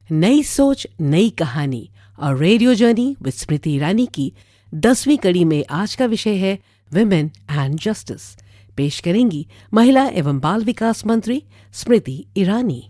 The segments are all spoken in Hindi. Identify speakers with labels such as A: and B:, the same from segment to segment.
A: नई सोच नई कहानी और radio journey with Smriti Irani की 10वीं कड़ी में आज का विषय है विमेन एंड जस्टिस। पेश करेंगी महिला एवं बाल विकास मंत्री स्मृति ईरानी।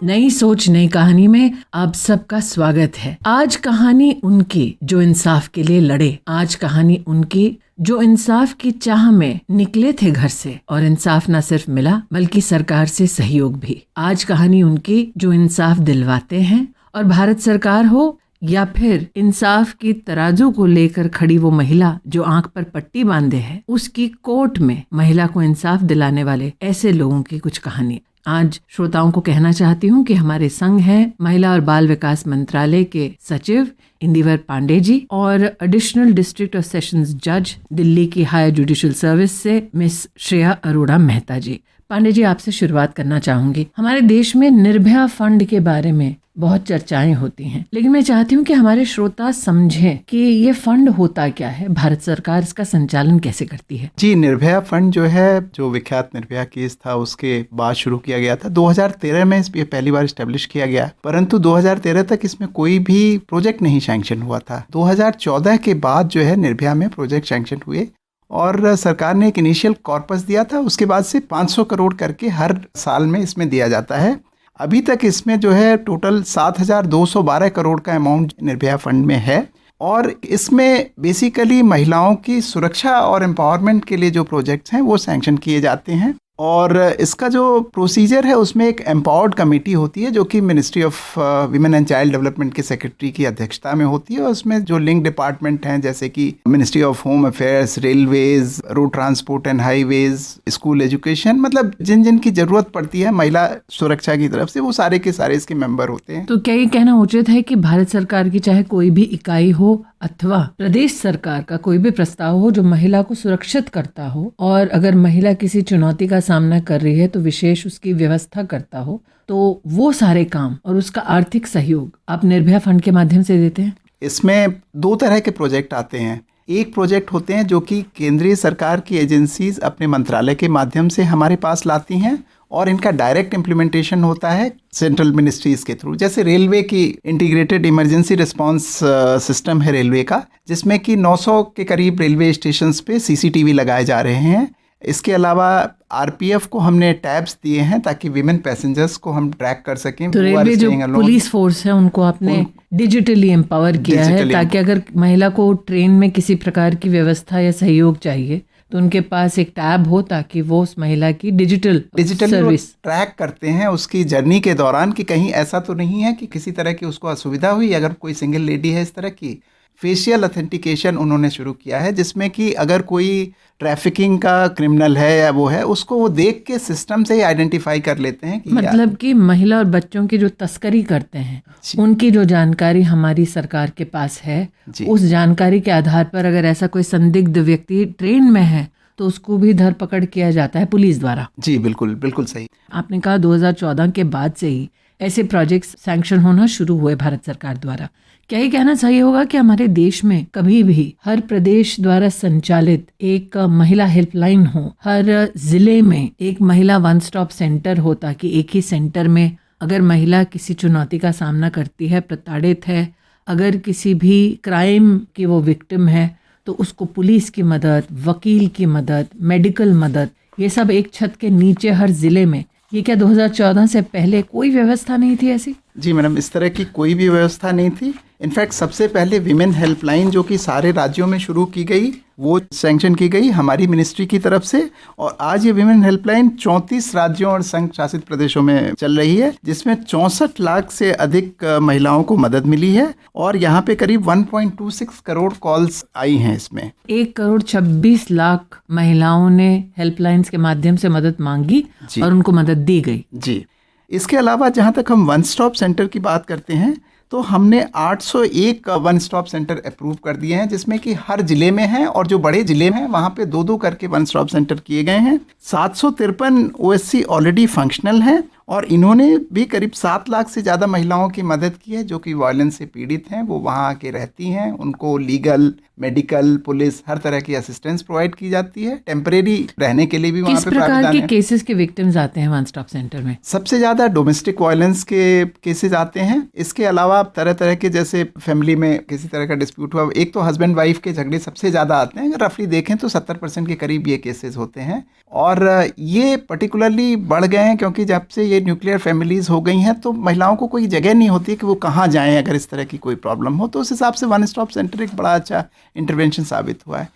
B: नई सोच नई कहानी में आप सबका स्वागत है। आज कहानी उनकी जो इंसाफ के लिए लड़े, आज कहानी उनकी जो इंसाफ की चाह में निकले थे घर से और इंसाफ न सिर्फ मिला बल्कि सरकार से सहयोग भी। आज कहानी उनकी जो इंसाफ दिलवाते हैं और भारत सरकार हो या फिर इंसाफ की तराजू को लेकर खड़ी वो महिला जो आंख पर पट्टी बांधे है, उसकी कोर्ट में महिला को इंसाफ दिलाने वाले ऐसे लोगों की कुछ कहानी आज श्रोताओं को कहना चाहती हूँ कि हमारे संग हैं महिला और बाल विकास मंत्रालय के सचिव इंदिवर पांडे जी और एडिशनल डिस्ट्रिक्ट और सेशंस जज दिल्ली की हायर जुडिशियल सर्विस से मिस श्रेया अरोड़ा मेहता जी। पांडे जी, आपसे शुरुआत करना चाहूंगी। हमारे देश में निर्भया फंड के बारे में बहुत चर्चाएं होती हैं, लेकिन मैं चाहती हूँ कि हमारे श्रोता समझें कि ये फंड होता क्या है, भारत सरकार इसका संचालन कैसे करती है।
C: जी, निर्भया फंड जो है, जो विख्यात निर्भया केस था उसके बाद शुरू किया गया था। 2013 में इस पहली बार स्टैब्लिश किया गया, परंतु 2013 तक इसमें कोई भी प्रोजेक्ट नहीं सैंक्शन हुआ था। 2014 के बाद जो है निर्भया में प्रोजेक्ट सैंक्शन हुए और सरकार ने एक इनिशियल कॉर्पस दिया था। उसके बाद से 500 करोड़ करके हर साल में इसमें दिया जाता है। अभी तक इसमें जो है टोटल 7,212 करोड़ का अमाउंट निर्भया फंड में है और इसमें बेसिकली महिलाओं की सुरक्षा और एम्पावरमेंट के लिए जो प्रोजेक्ट्स हैं वो सैंक्शन किए जाते हैं। और इसका जो प्रोसीजर है उसमें एक एम्पावर्ड कमेटी होती है जो कि ministry of women and child development के सेक्रेटरी की अध्यक्षता में होती है और उसमें जो लिंक डिपार्टमेंट हैं जैसे कि ministry of home affairs, railways, road transport and highways, school education, मतलब जिन जिन की जरूरत पड़ती है महिला सुरक्षा की तरफ से, वो सारे के सारे इसके मेंबर होते हैं।
B: तो क्या ये कहना उचित है कि भारत सरकार की चाहे कोई भी इकाई हो अथवा प्रदेश सरकार का कोई भी प्रस्ताव हो जो महिला को सुरक्षित करता हो और अगर महिला किसी चुनौती का सामना कर रही है तो विशेष उसकी व्यवस्था करता हो, तो वो सारे काम और उसका आर्थिक सहयोग आप निर्भया फंड के माध्यम से देते हैं?
C: इसमें 2 तरह के प्रोजेक्ट आते हैं। एक प्रोजेक्ट होते हैं जो कि केंद्रीय सरकार की एजेंसीज अपने मंत्रालय के माध्यम से हमारे पास लाती हैं और इनका डायरेक्ट इम्प्लीमेंटेशन होता है सेंट्रल मिनिस्ट्रीज के थ्रू। जैसे रेलवे की इंटीग्रेटेड इमरजेंसी रिस्पांस सिस्टम है रेलवे का, जिसमें कि 900 के करीब रेलवे स्टेशंस पे सीसीटीवी लगाए जा रहे हैं। इसके अलावा आरपीएफ को हमने टैब्स दिए हैं ताकि विमेन पैसेंजर्स को हम ट्रैक कर सकें।
B: तो रेलवे जो पुलिस फोर्स है उनको आपने डिजिटली एम्पावर किया है ताकि अगर महिला को ट्रेन में किसी प्रकार की व्यवस्था या सहयोग चाहिए तो उनके पास एक टैब हो ताकि वो उस महिला की डिजिटल सर्विस
C: ट्रैक करते हैं उसकी जर्नी के दौरान कि कहीं ऐसा तो नहीं है कि किसी तरह की उसको असुविधा हुई। अगर कोई सिंगल लेडी है इस तरह की, फेशियल ऑथेंटिकेशन उन्होंने शुरू किया है जिसमें कि अगर कोई ट्रैफिकिंग का क्रिमिनल है या वो है उसको वो देख के सिस्टम से ही आइडेंटिफाई कर लेते हैं कि
B: मतलब कि महिला और बच्चों की जो तस्करी करते हैं उनकी जो जानकारी हमारी सरकार के पास है, उस जानकारी के आधार पर अगर ऐसा कोई संदिग्ध व्यक्ति ट्रेन में है तो उसको भी धरपकड़ किया जाता है पुलिस द्वारा।
C: जी बिल्कुल बिल्कुल सही।
B: आपने कहा 2014 के बाद से ही ऐसे प्रोजेक्ट्स सैंक्शन होना शुरू हुए भारत सरकार द्वारा। क्या ये कहना सही होगा कि हमारे देश में कभी भी हर प्रदेश द्वारा संचालित एक महिला हेल्पलाइन हो, हर जिले में एक महिला वन स्टॉप सेंटर हो ताकि एक ही सेंटर में अगर महिला किसी चुनौती का सामना करती है, प्रताड़ित है, अगर किसी भी क्राइम की वो विक्टिम है तो उसको पुलिस की मदद, वकील की मदद, मेडिकल मदद, ये सब एक छत के नीचे हर जिले में। ये क्या 2014 से पहले कोई व्यवस्था नहीं थी ऐसी?
C: जी मैडम, इस तरह की कोई भी व्यवस्था नहीं थी। इनफैक्ट सबसे पहले विमेन हेल्पलाइन जो कि सारे राज्यों में शुरू की गई वो सैंक्शन की गई हमारी मिनिस्ट्री की तरफ से और आज ये विमेन हेल्पलाइन 34 राज्यों और संघ शासित प्रदेशों में चल रही है जिसमें 64 लाख से अधिक महिलाओं को मदद मिली है और यहाँ पे करीब 1.26 करोड़ कॉल्स आई हैं। इसमें
B: 1,26,00,000 महिलाओं ने हेल्पलाइंस के माध्यम से मदद मांगी और उनको मदद दी गई।
C: जी, इसके अलावा जहाँ तक हम वन स्टॉप सेंटर की बात करते हैं तो हमने 801 वन स्टॉप सेंटर अप्रूव कर दिए हैं जिसमें कि हर जिले में हैं और जो बड़े जिले हैं वहाँ पे 2-2 करके वन स्टॉप सेंटर किए गए हैं। 753 ओएससी ऑलरेडी फंक्शनल हैं और इन्होंने भी करीब 7 लाख से ज़्यादा महिलाओं की मदद की है जो कि वायलेंस से पीड़ित हैं। वो वहाँ आके रहती हैं, उनको लीगल, मेडिकल, पुलिस हर तरह की असिस्टेंस प्रोवाइड की जाती है। टेम्परेरी रहने के लिए भी वहाँ
B: किस
C: पे
B: प्रकार
C: प्रावधान
B: के
C: है।
B: केसेस के विक्टिम्स आते हैं वन स्टॉप सेंटर में?
C: सबसे ज़्यादा डोमेस्टिक वायलेंस के केसेस आते हैं। इसके अलावा तरह तरह के, जैसे फैमिली में किसी तरह का डिस्प्यूट हुआ, एक तो हस्बैंड वाइफ के झगड़े सबसे ज़्यादा आते हैं। अगर रफली देखें तो 70% के करीब ये केसेस होते हैं। और ये पर्टिकुलरली बढ़ गए हैं क्योंकि जब से ये न्यूक्लियर फैमिलीज़ हो गई हैं तो महिलाओं को कोई जगह नहीं होती कि वो कहाँ जाएं अगर इस तरह की कोई प्रॉब्लम हो। तो उस हिसाब से वन स्टॉप सेंटर एक बड़ा अच्छा इंटरवेंशन साबित हुआ है।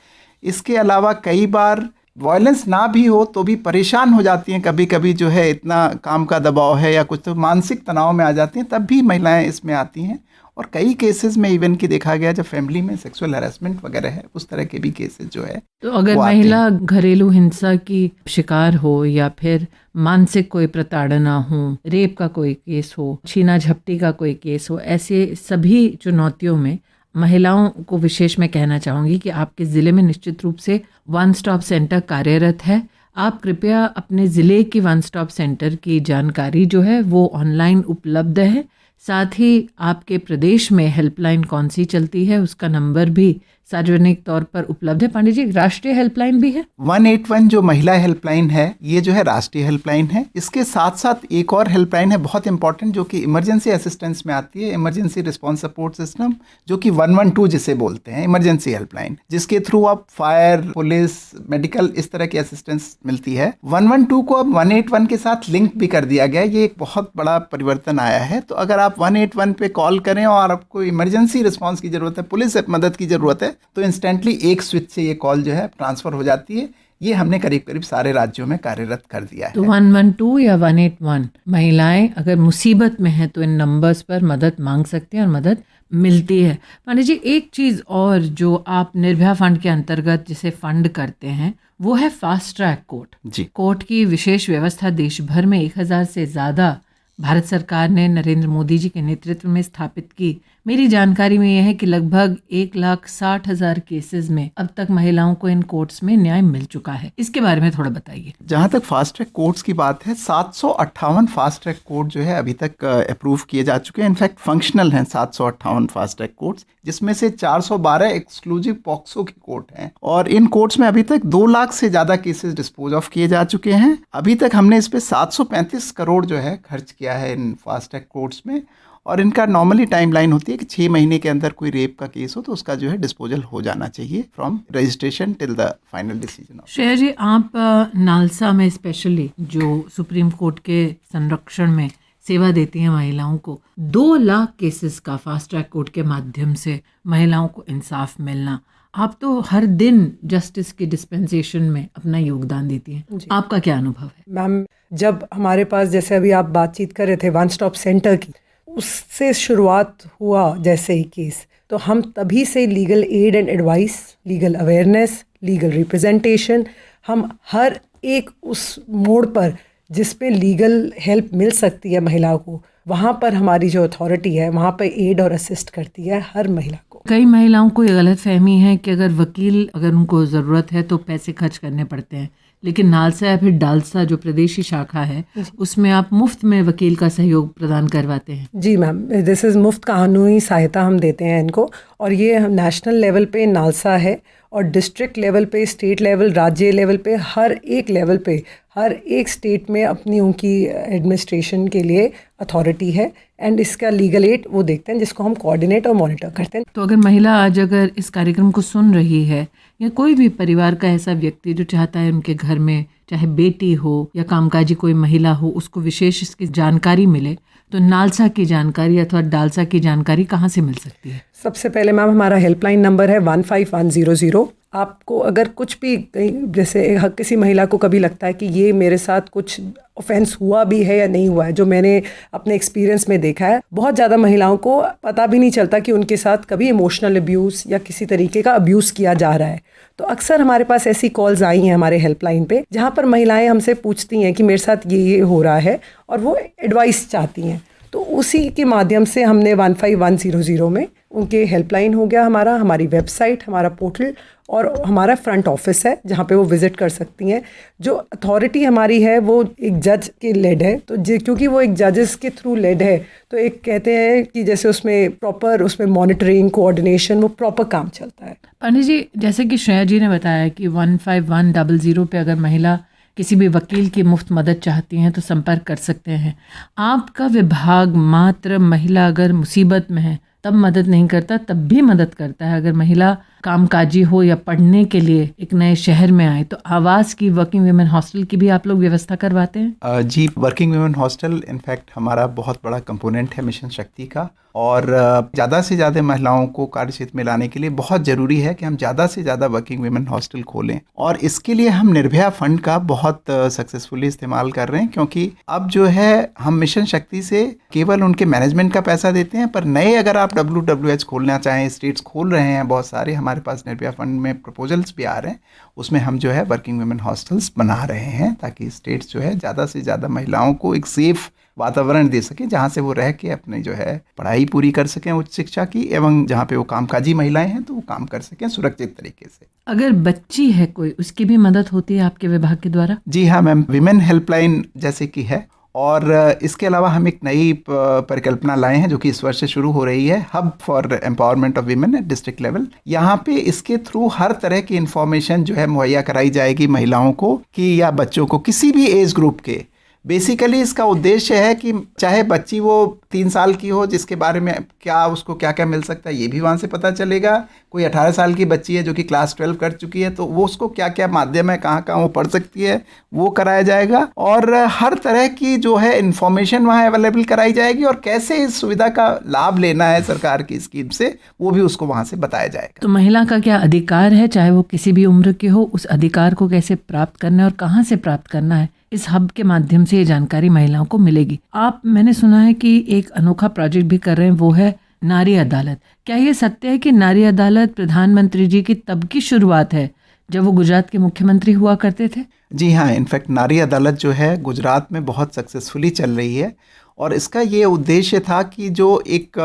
C: इसके अलावा कई बार वायलेंस ना भी हो तो भी परेशान हो जाती हैं, कभी कभी जो है इतना काम का दबाव है या कुछ, तो मानसिक तनाव में आ जाती हैं, तब भी महिलाएं इसमें आती हैं। और कई केसेस में इवन की देखा गया जब फैमिली में सेक्सुअल हैरेसमेंट वगैरह है, उस तरह के भी केसेस जो है।
B: तो अगर महिला घरेलू हिंसा की शिकार हो या फिर मानसिक कोई प्रताड़ना हो, रेप का कोई केस हो, छीना झपटी का कोई केस हो, ऐसे सभी चुनौतियों में महिलाओं को विशेष मैं कहना चाहूँगी कि आपके ज़िले में निश्चित रूप से वन स्टॉप सेंटर कार्यरत है। आप कृपया अपने ज़िले की वन स्टॉप सेंटर की जानकारी जो है वो ऑनलाइन उपलब्ध है। साथ ही आपके प्रदेश में हेल्पलाइन कौन सी चलती है उसका नंबर भी सार्वजनिक तौर पर उपलब्ध है। पांडे जी, राष्ट्रीय हेल्पलाइन भी है
C: 181 जो महिला हेल्पलाइन है, ये जो है राष्ट्रीय हेल्पलाइन है। इसके साथ साथ एक और हेल्पलाइन है बहुत इंपॉर्टेंट जो कि इमरजेंसी असिस्टेंस में आती है, इमरजेंसी रिस्पॉन्स सपोर्ट सिस्टम, जो कि 112 जिसे बोलते हैं, इमरजेंसी हेल्पलाइन, जिसके थ्रू आप फायर, पुलिस, मेडिकल इस तरह की असिस्टेंस मिलती है। 112 को अब 181 के साथ लिंक भी कर दिया गया है। ये एक बहुत बड़ा परिवर्तन आया है। तो अगर आप 181 पे कॉल करें और आपको इमरजेंसी रिस्पॉन्स की जरूरत है, पुलिस मदद की जरूरत है, तो इंस्टेंटली एक स्विच से ये कॉल जो है ट्रांसफर हो जाती है। ये हमने करीब करीब सारे राज्यों में कार्यरत कर दिया है।
B: तो 112 या 181 महिलाएं अगर मुसीबत में हैं तो इन नंबर्स पर मदद मांग सकती हैं और मदद मिलती है। पांडे जी, एक चीज़ और जो आप निर्भया फंड के अंतर्गत जिसे फंड करते हैं वो है फास्ट ट्रैक कोर्ट।
C: जी,
B: कोर्ट की विशेष व्यवस्था देश भर में 1000 से ज़्यादा भारत सरकार ने नरेंद्र मोदी जी के नेतृत्व में स्थापित की। मेरी जानकारी में यह है कि लगभग 1,60,000 केसेस में अब तक महिलाओं को इन कोर्ट्स में न्याय मिल चुका है। इसके बारे में थोड़ा बताइए।
C: जहाँ तक फास्ट ट्रैक कोर्ट्स की बात है, 758 फास्ट ट्रैक कोर्ट जो है अभी तक अप्रूव किए जा चुके हैं। इनफैक्ट फंक्शनल हैं 758 फास्ट ट्रैक कोर्ट्स, जिसमें से 412 एक्सक्लूसिव पॉक्सो के कोर्ट हैं। और इन कोर्ट्स में अभी तक 2 लाख से ज़्यादा केसेस डिस्पोज ऑफ किए जा चुके हैं। अभी तक हमने इस पे 735 करोड़ जो है खर्च किया है इन फास्ट ट्रैक कोर्ट्स में। और इनका नॉर्मली टाइमलाइन होती है कि 6 महीने के अंदर कोई रेप का केस हो तो उसका जो है डिस्पोजल हो जाना चाहिए from registration till the final decision.
B: Shreya ji, आप नालसा में स्पेशली जो सुप्रीम कोर्ट के संरक्षण में सेवा देती हैं महिलाओं को, 2 लाख केसेस का फास्ट ट्रैक कोर्ट के माध्यम से महिलाओं को इंसाफ मिलना, आप तो हर दिन जस्टिस की डिस्पेंसेशन में अपना योगदान देती हैं। आपका क्या अनुभव है?
D: मैम, जब हमारे पास, जैसे अभी आप बातचीत कर रहे थे वन स्टॉप सेंटर की, उससे शुरुआत हुआ जैसे ही केस, तो हम तभी से legal aid and advice, legal awareness, legal representation, हम हर एक उस मोड़ पर जिस पे लीगल हेल्प मिल सकती है महिलाओं को, वहाँ पर हमारी जो अथॉरिटी है वहाँ पर एड और असिस्ट करती है हर महिला को।
B: कई महिलाओं को ये गलत फहमी है कि अगर वकील, अगर उनको ज़रूरत है तो पैसे खर्च करने पड़ते हैं, लेकिन नालसा या फिर डालसा जो प्रदेशी शाखा है उसमें आप मुफ्त में वकील का सहयोग प्रदान करवाते हैं।
D: जी मैम, दिस इज़ मुफ्त कानूनी सहायता हम देते हैं इनको। और ये नेशनल लेवल पे नालसा है और डिस्ट्रिक्ट लेवल पे, स्टेट लेवल, राज्य लेवल पे, हर एक लेवल पे, हर एक स्टेट में अपनी उनकी एडमिनिस्ट्रेशन के लिए अथॉरिटी है। एंड इसका लीगल एड वो देखते हैं जिसको हम कोऑर्डिनेट और मॉनिटर करते हैं।
B: तो अगर महिला आज अगर इस कार्यक्रम को सुन रही है या कोई भी परिवार का ऐसा व्यक्ति जो चाहता है उनके घर में चाहे बेटी हो या कामकाजी कोई महिला हो उसको विशेष इसकी जानकारी मिले, तो नालसा की जानकारी अथवा डालसा की जानकारी कहाँ से मिल सकती है?
D: सबसे पहले मैम हमारा हेल्पलाइन नंबर है 15100। आपको अगर कुछ भी, जैसे किसी महिला को कभी लगता है कि ये मेरे साथ कुछ ऑफेंस हुआ भी है या नहीं हुआ है, जो मैंने अपने एक्सपीरियंस में देखा है, बहुत ज़्यादा महिलाओं को पता भी नहीं चलता कि उनके साथ कभी इमोशनल अब्यूज़ या किसी तरीके का अब्यूज़ किया जा रहा है। तो अक्सर हमारे पास ऐसी कॉल्स आई हैं हमारे हेल्पलाइन पे जहाँ पर महिलाएं हमसे पूछती हैं कि मेरे साथ ये हो रहा है और वो एडवाइस चाहती हैं। तो उसी के माध्यम से हमने 15100 में उनके हेल्पलाइन हो गया, हमारी वेबसाइट, हमारा पोर्टल और हमारा फ्रंट ऑफिस है जहाँ पे वो विज़िट कर सकती हैं। जो अथॉरिटी हमारी है वो एक जज के लेड है, तो क्योंकि वो एक जजेस के थ्रू लेड है, तो एक कहते हैं कि जैसे उसमें मॉनिटरिंग, कोऑर्डिनेशन, वो प्रॉपर काम चलता है।
B: पंडित जी, जैसे कि श्रेया जी ने बताया कि 15100 पे अगर महिला किसी भी वकील की मुफ्त मदद चाहती हैं तो संपर्क कर सकते हैं। आपका विभाग मात्र महिला अगर मुसीबत में है तब मदद नहीं करता, तब भी मदद करता है। अगर महिला कामकाजी हो या पढ़ने के लिए एक नए शहर में आए तो आवास की, वर्किंग वुमेन हॉस्टल की भी आप लोग व्यवस्था करवाते हैं?
C: जी, वर्किंग वुमेन हॉस्टल इनफैक्ट हमारा बहुत बड़ा कंपोनेंट है मिशन शक्ति का। और ज़्यादा से ज़्यादा महिलाओं को कार्य क्षेत्र में लाने के लिए बहुत ज़रूरी है कि हम ज़्यादा से ज़्यादा वर्किंग वुमेन हॉस्टल खोलें। और इसके लिए हम निर्भया फंड का बहुत सक्सेसफुली इस्तेमाल कर रहे हैं, क्योंकि अब जो है हम मिशन शक्ति से केवल उनके मैनेजमेंट का पैसा देते हैं, पर नए अगर आप WWH खोलना चाहें, स्टेट्स खोल रहे हैं बहुत सारे, हमारे पास निर्भया फंड में प्रपोजल्स भी आ रहे हैं, उसमें हम जो है वर्किंग वुमेन हॉस्टल्स बना रहे हैं ताकि स्टेट्स जो है ज़्यादा से ज़्यादा महिलाओं को एक सेफ वातावरण दे सके जहाँ से वो रह के अपनी जो है पढ़ाई पूरी कर सकें उच्च शिक्षा की, एवं जहाँ पे वो कामकाजी महिलाएं हैं तो वो काम कर सकें सुरक्षित तरीके से।
B: अगर बच्ची है कोई, उसकी भी मदद होती है आपके विभाग के द्वारा?
C: जी हाँ मैम, विमेन हेल्पलाइन जैसे कि है, और इसके अलावा हम एक नई परिकल्पना लाए हैं जो कि इस वर्ष से शुरू हो रही है, hub for empowerment of women at district level. यहाँ पे इसके थ्रू हर तरह की इंफॉर्मेशन जो है मुहैया कराई जाएगी महिलाओं को कि या बच्चों को, किसी भी एज ग्रुप के। बेसिकली इसका उद्देश्य है कि चाहे बच्ची वो 3 साल की हो, जिसके बारे में क्या उसको क्या क्या मिल सकता है ये भी वहाँ से पता चलेगा। कोई 18 साल की बच्ची है जो कि क्लास 12 कर चुकी है, तो वो उसको क्या क्या माध्यम है, कहाँ कहाँ वो पढ़ सकती है, वो कराया जाएगा। और हर तरह की जो है इन्फॉर्मेशन वहाँ अवेलेबल कराई जाएगी, और कैसे इस सुविधा का लाभ लेना है सरकार की स्कीम से, वो भी उसको वहाँ से बताया जाएगा।
B: तो महिला का क्या अधिकार है, चाहे वो किसी भी उम्र की हो, उस अधिकार को कैसे प्राप्त करना है और कहाँ से प्राप्त करना है, इस हब के माध्यम से ये जानकारी महिलाओं को मिलेगी। आप, मैंने सुना है कि एक अनोखा प्रोजेक्ट भी कर रहे हैं, वो है नारी अदालत। क्या ये सत्य है कि नारी अदालत प्रधानमंत्री जी की तब की शुरुआत है जब वो गुजरात के मुख्यमंत्री हुआ करते थे?
C: जी हाँ, इनफैक्ट नारी अदालत जो है गुजरात में बहुत सक्सेसफुली चल रही है, और इसका ये उद्देश्य था कि जो एक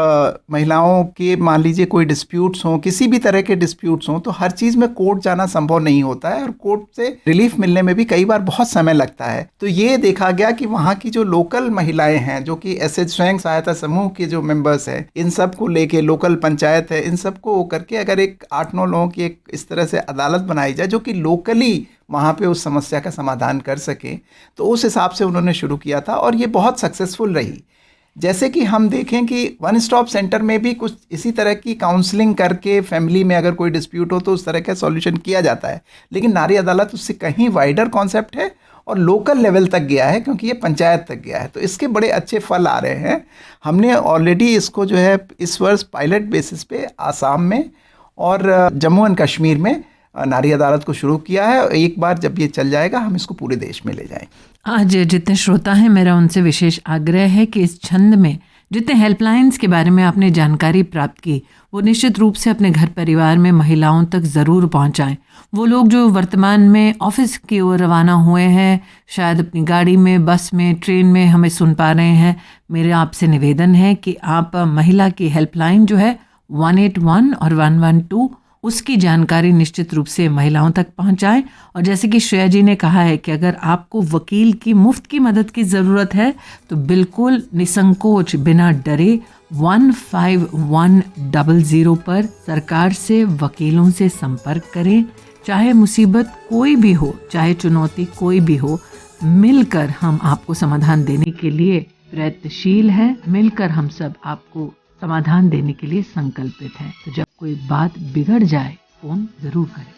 C: महिलाओं के, मान लीजिए कोई डिस्प्यूट्स हों, किसी भी तरह के डिस्प्यूट्स हों, तो हर चीज़ में कोर्ट जाना संभव नहीं होता है, और कोर्ट से रिलीफ मिलने में भी कई बार बहुत समय लगता है। तो ये देखा गया कि वहाँ की जो लोकल महिलाएं हैं, जो कि ऐसे स्वयं सहायता समूह के जो मेंबर्स हैं, इन सब को लेके, लोकल पंचायत है, इन सब को करके अगर एक 8-9 लोगों की एक इस तरह से अदालत बनाई जाए जो कि लोकली वहाँ पे उस समस्या का समाधान कर सके, तो उस हिसाब से उन्होंने शुरू किया था, और ये बहुत सक्सेसफुल रही। जैसे कि हम देखें कि वन स्टॉप सेंटर में भी कुछ इसी तरह की काउंसलिंग करके फैमिली में अगर कोई डिस्प्यूट हो तो उस तरह का सॉल्यूशन किया जाता है, लेकिन नारी अदालत उससे कहीं वाइडर कॉन्सेप्ट है और लोकल लेवल तक गया है, क्योंकि ये पंचायत तक गया है, तो इसके बड़े अच्छे फल आ रहे हैं। हमने ऑलरेडी इसको जो है इस वर्ष पायलट बेसिस पे आसाम में और जम्मू एंड कश्मीर में नारी अदालत को शुरू किया है। एक बार जब ये चल जाएगा हम इसको पूरे देश में ले जाएंगे।
B: आज जितने श्रोता हैं, मेरा उनसे विशेष आग्रह है कि इस छंद में जितने हेल्पलाइंस के बारे में आपने जानकारी प्राप्त की, वो निश्चित रूप से अपने घर परिवार में महिलाओं तक ज़रूर पहुंचाएं। वो लोग जो वर्तमान में ऑफिस की ओर रवाना हुए हैं, शायद अपनी गाड़ी में, बस में, ट्रेन में हमें सुन पा रहे हैं, मेरे आपसे निवेदन है कि आप महिला की हेल्पलाइन जो है 181 और 112, उसकी जानकारी निश्चित रूप से महिलाओं तक पहुंचाएं। और जैसे कि श्रेया जी ने कहा है कि अगर आपको वकील की मुफ्त की मदद की ज़रूरत है तो बिल्कुल निसंकोच, बिना डरे 15100 पर सरकार से, वकीलों से संपर्क करें। चाहे मुसीबत कोई भी हो, चाहे चुनौती कोई भी हो, मिलकर हम आपको समाधान देने के लिए प्रयत्नशील हैं। मिलकर हम सब आपको समाधान देने के लिए संकल्पित हैं। तो जब कोई बात बिगड़ जाए, फोन जरूर करें।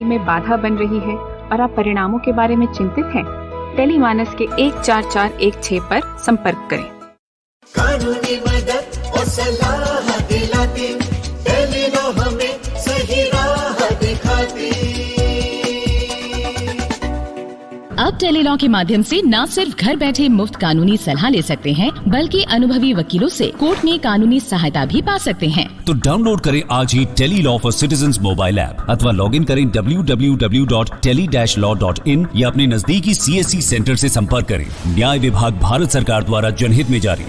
E: में बाधा बन रही है और आप परिणामों के बारे में चिंतित हैं, टेलीमानस के 14416 पर संपर्क करें।
F: कानूनी मदद और सलाह दिलाती, टेलीलॉ हमें सही राह दिखाती।
G: अब टेलीलॉ के माध्यम से न सिर्फ घर बैठे मुफ्त कानूनी सलाह ले सकते हैं, बल्कि अनुभवी वकीलों से कोर्ट में कानूनी सहायता भी पा सकते हैं।
H: तो डाउनलोड करें आज ही tele law for citizens mobile app अथवा लॉग इन करें www.tele-law.in या अपने नजदीकी CSC सेंटर से संपर्क करें। न्याय विभाग भारत सरकार द्वारा जनहित में जारी।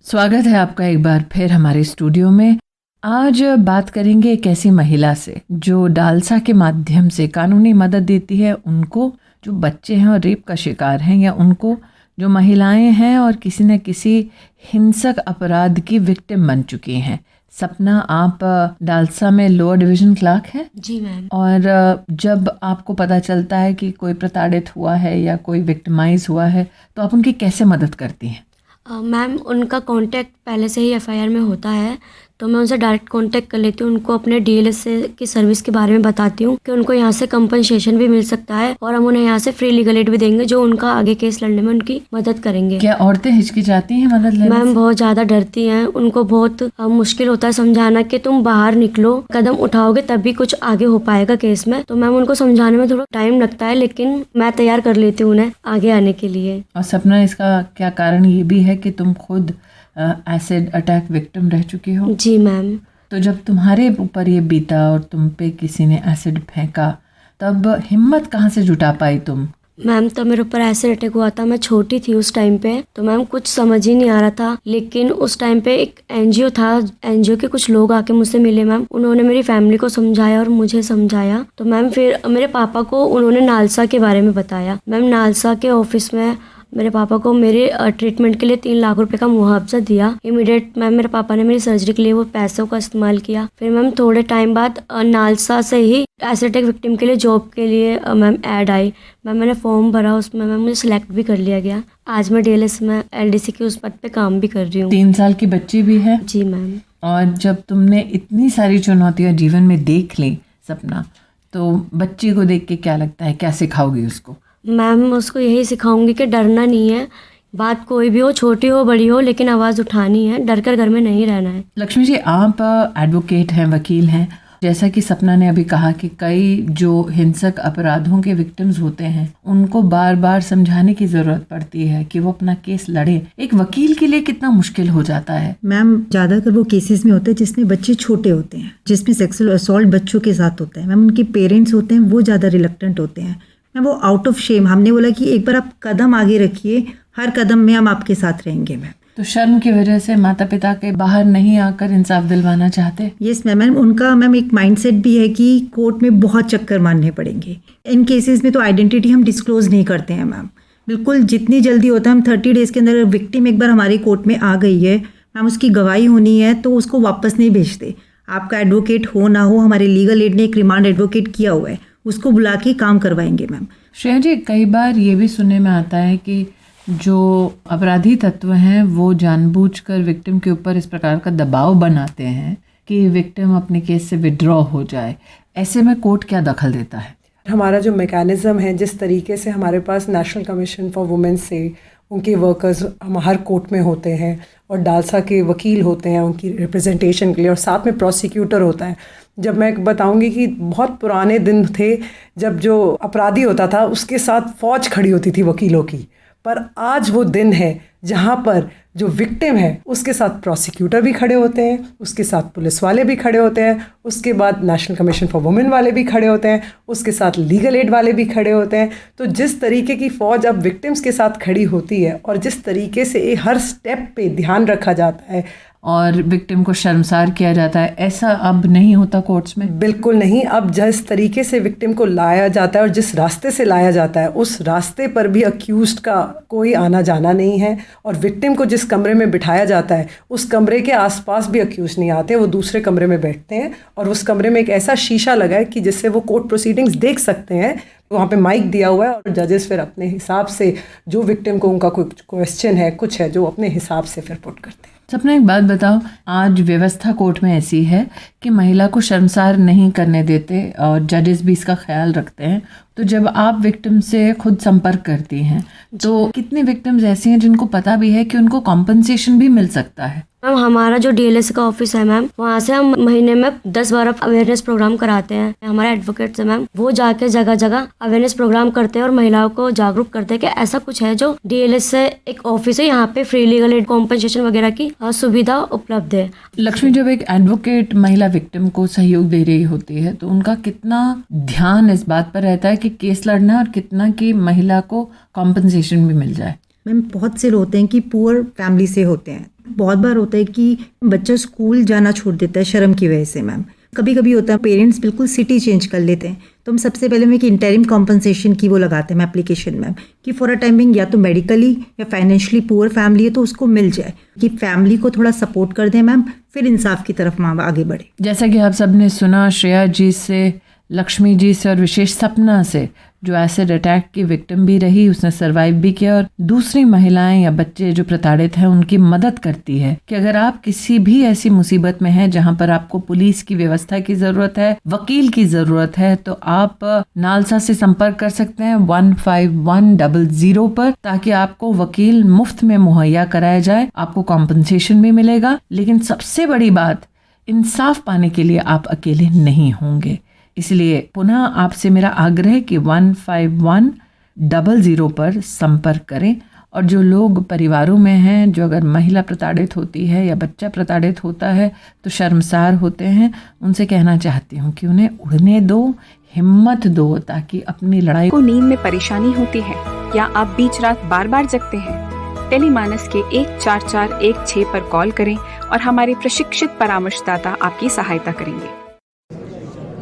B: स्वागत है आपका एक बार फिर हमारे स्टूडियो में। आज बात करेंगे एक ऐसी महिला से जो डालसा के माध्यम से कानूनी मदद देती है उनको जो बच्चे हैं और रेप का शिकार हैं, या उनको जो महिलाएं हैं और किसी न किसी हिंसक अपराध की विक्टिम बन चुकी हैं। सपना, आप डालसा में लोअर डिवीजन क्लर्क हैं?
I: जी मैम।
B: और जब आपको पता चलता है कि कोई प्रताड़ित हुआ है या कोई विक्टिमाइज हुआ है, तो आप उनकी कैसे मदद करती हैं?
I: मैम, उनका कांटेक्ट पहले से ही FIR में होता है, तो मैं उनसे डायरेक्ट कांटेक्ट कर लेती हूँ। उनको अपने DLS की सर्विस के बारे में बताती हूँ कि उनको यहाँ से कंपनसेशन भी मिल सकता है और हम उन्हें यहाँ से फ्री लीगल एड भी देंगे जो उनका आगे केस लड़ने में उनकी मदद करेंगे।
B: क्या औरतें हिचकिचाती हैं मदद लेने से?
I: मैम, बहुत ज़्यादा डरती हैं। उनको बहुत मुश्किल होता है समझाना कि तुम बाहर निकलो, कदम उठाओगे तभी कुछ आगे हो पाएगा केस में। तो मैम, उनको समझाने में थोड़ा टाइम लगता है, लेकिन मैं तैयार कर लेती हूँ उन्हें आगे आने के लिए।
B: और सपना, इसका क्या कारण ये भी है कि तुम खुद एसिड अटैक विक्टिम रह चुकी हो?
I: जी मैम।
B: तो जब तुम्हारे ऊपर ये बीता और तुम पे किसी ने एसिड फेंका, तब हिम्मत कहाँ से जुटा पाई तुम?
I: मैम, तब मेरे ऊपर एसिड अटैक हुआ था। मैं छोटी थी उस टाइम पे, तो मैम कुछ समझ ही नहीं आ रहा था। लेकिन उस टाइम पे एक NGO था, NGO के कुछ लोग आके मुझसे मिले मैम। उन्होंने मेरी फैमिली को समझाया और मुझे समझाया। तो मैम फिर मेरे पापा को उन्होंने नालसा के बारे में बताया। मैम, नालसा के ऑफिस में मेरे पापा को मेरे ट्रीटमेंट के लिए 3 लाख रुपए का मुआवजा दिया। इमीडिएट मैम मेरे पापा ने मेरी सर्जरी के लिए वो पैसों का इस्तेमाल किया। फिर मैम थोड़े टाइम बाद नालसा से ही एसिड अटैक विक्टिम के लिए जॉब के लिए मैम ऐड आई। मैम, मैंने फॉर्म भरा, उसमें मैम मुझे सिलेक्ट भी कर लिया गया। आज मैं DLS में LDC के उस पद पे काम भी कर रही हूँ।
B: 3 साल की बच्ची भी है?
I: जी मैम।
B: और जब तुमने इतनी सारी चुनौतियाँ जीवन में देख ली सपना, तो बच्ची को देख के क्या लगता है, क्या सिखाओगी उसको?
I: मैम, उसको यही सिखाऊंगी कि डरना नहीं है। बात कोई भी हो, छोटी हो बड़ी हो, लेकिन आवाज़ उठानी है, डर कर घर में नहीं रहना है।
B: लक्ष्मी जी, आप एडवोकेट हैं, वकील हैं। जैसा कि सपना ने अभी कहा कि कई जो हिंसक अपराधों के विक्टिम्स होते हैं उनको बार बार समझाने की ज़रूरत पड़ती है कि वो अपना केस लड़े। एक वकील के लिए कितना मुश्किल हो जाता है?
J: मैम, ज़्यादातर वो केसेस में होते हैं जिसमें बच्चे छोटे होते हैं, जिसमें सेक्सुअल असॉल्ट बच्चों के साथ होता है। मैम, उनके पेरेंट्स होते हैं वो ज़्यादा रिलक्टेंट होते हैं। मैम, वो आउट ऑफ शेम, हमने बोला कि एक बार आप कदम आगे रखिए, हर कदम में हम आपके साथ रहेंगे। मैम,
B: तो शर्म की वजह से माता पिता के बाहर नहीं आकर इंसाफ दिलवाना चाहते?
J: यस मैम, उनका मैम एक माइंडसेट भी है कि कोर्ट में बहुत चक्कर मारने पड़ेंगे। इन केसेस में तो आइडेंटिटी हम डिस्क्लोज नहीं करते हैं मैम। बिल्कुल जितनी जल्दी होता है, हम 30 डेज़ के अंदर विक्टिम एक बार हमारी कोर्ट में आ गई है मैम, उसकी गवाही होनी है तो उसको वापस नहीं भेजते। आपका एडवोकेट हो ना हो, हमारे लीगल एड ने एक रिमांड एडवोकेट किया हुआ है, उसको बुला के काम करवाएंगे मैम।
B: श्रेया जी, कई बार ये भी सुनने में आता है कि जो अपराधी तत्व हैं वो जानबूझकर विक्टिम के ऊपर इस प्रकार का दबाव बनाते हैं कि विक्टिम अपने केस से विड्रॉ हो जाए। ऐसे में कोर्ट क्या दखल देता है?
D: हमारा जो मैकेनिज़्म है, जिस तरीके से हमारे पास नेशनल कमीशन फॉर वुमेन से उनके वर्कर्स हम हर कोर्ट में होते हैं और डालसा के वकील होते हैं उनकी रिप्रेजेंटेशन के लिए, और साथ में प्रोसिक्यूटर होता है। जब मैं बताऊंगी कि बहुत पुराने दिन थे जब जो अपराधी होता था उसके साथ फौज खड़ी होती थी वकीलों की, पर आज वो दिन है जहाँ पर जो विक्टिम है उसके साथ प्रोसिक्यूटर भी खड़े होते हैं, उसके साथ पुलिस वाले भी खड़े होते हैं, उसके बाद नेशनल कमीशन फॉर वुमेन वाले भी खड़े होते हैं, उसके साथ लीगल एड वाले भी खड़े होते हैं। तो जिस तरीके की फ़ौज अब विक्टिम्स के साथ खड़ी होती है और जिस तरीके से हर स्टेप पे ध्यान रखा जाता है
B: और विक्टिम को शर्मसार किया जाता है, ऐसा अब नहीं होता कोर्ट्स में?
D: बिल्कुल नहीं। अब जिस तरीके से विक्टिम को लाया जाता है और जिस रास्ते से लाया जाता है उस रास्ते पर भी अक्यूज्ड का कोई आना जाना नहीं है, और विक्टिम को जिस कमरे में बिठाया जाता है उस कमरे के आसपास भी अक्यूज नहीं आते, वो दूसरे कमरे में बैठते हैं और उस कमरे में एक ऐसा शीशा लगा है कि जिससे वो कोर्ट प्रोसीडिंग्स देख सकते हैं। वहाँ पे माइक दिया हुआ है और जजेस फिर अपने हिसाब से जो विक्टिम को उनका कोई क्वेश्चन है, कुछ है, जो अपने हिसाब से फिर पुट करते हैं।
B: सपना एक बात बताओ, आज व्यवस्था कोर्ट में ऐसी है कि महिला को शर्मसार नहीं करने देते और जजेस भी इसका ख्याल रखते हैं। तो जब आप विक्टिम से खुद संपर्क करती हैं तो कितनी विक्टिम्स ऐसी हैं जिनको पता भी है कि उनको कॉम्पनसेशन भी मिल सकता है?
I: मैम हमारा जो डीएलएस का ऑफिस है मैम, वहाँ से हम महीने में 10-12 अवेयरनेस प्रोग्राम कराते हैं। हमारे एडवोकेट्स हैं मैम, वो जाके जगह जगह अवेयरनेस प्रोग्राम करते हैं और महिलाओं को जागरूक करते हैं कि ऐसा कुछ है जो डीएलएस से एक ऑफिस है, यहाँ पे फ्री लीगल एड कॉम्पनसेशन वगैरह की सुविधा उपलब्ध है।
B: लक्ष्मी, जब एक एडवोकेट महिला विक्टिम को सहयोग दे रही होती है तो उनका कितना ध्यान इस बात पर रहता है कि केस लड़ना और कितना कि महिला को कॉम्पनसेशन भी मिल जाए?
J: मैम बहुत से लोग होते हैं कि पुअर फैमिली से होते हैं, बहुत बार होता है कि बच्चा स्कूल जाना छोड़ देता है शर्म की वजह से। मैम कभी कभी होता है पेरेंट्स बिल्कुल सिटी चेंज कर लेते हैं, तो हम सबसे पहले में कि इंटरिम कॉम्पनसेशन की वो लगाते हैं एप्लीकेशन मैम, कि फॉर अ टाइमिंग या तो मेडिकली या फाइनेंशियली पुअर फैमिली है तो उसको मिल जाए, कि फैमिली को थोड़ा सपोर्ट कर दें मैम, फिर इंसाफ की तरफ माँ आगे बढ़े।
B: जैसा कि आप सबने सुना श्रेया जी से, लक्ष्मी जी से और विशेष सपना से, जो एसिड अटैक की विक्टिम भी रही, उसने सरवाइव भी किया और दूसरी महिलाएं या बच्चे जो प्रताड़ित हैं उनकी मदद करती है कि अगर आप किसी भी ऐसी मुसीबत में हैं जहां पर आपको पुलिस की व्यवस्था की जरूरत है, वकील की जरूरत है, तो आप नालसा से संपर्क कर सकते हैं 15100 पर, ताकि आपको वकील मुफ्त में मुहैया कराया जाए, आपको कॉम्पनसेशन भी मिलेगा। लेकिन सबसे बड़ी बात, इंसाफ पाने के लिए आप अकेले नहीं होंगे। इसलिए पुनः आपसे मेरा आग्रह कि 15100 पर संपर्क करें। और जो लोग परिवारों में हैं, जो अगर महिला प्रताड़ित होती है या बच्चा प्रताड़ित होता है तो शर्मसार होते हैं, उनसे कहना चाहती हूँ कि उन्हें उड़ने दो, हिम्मत दो, ताकि अपनी लड़ाई
E: को नींद में परेशानी होती है या आप बीच रात बार बार जगते हैं, टेलीमानस के 14416 पर कॉल करें और हमारे प्रशिक्षित परामर्शदाता आपकी सहायता करेंगे।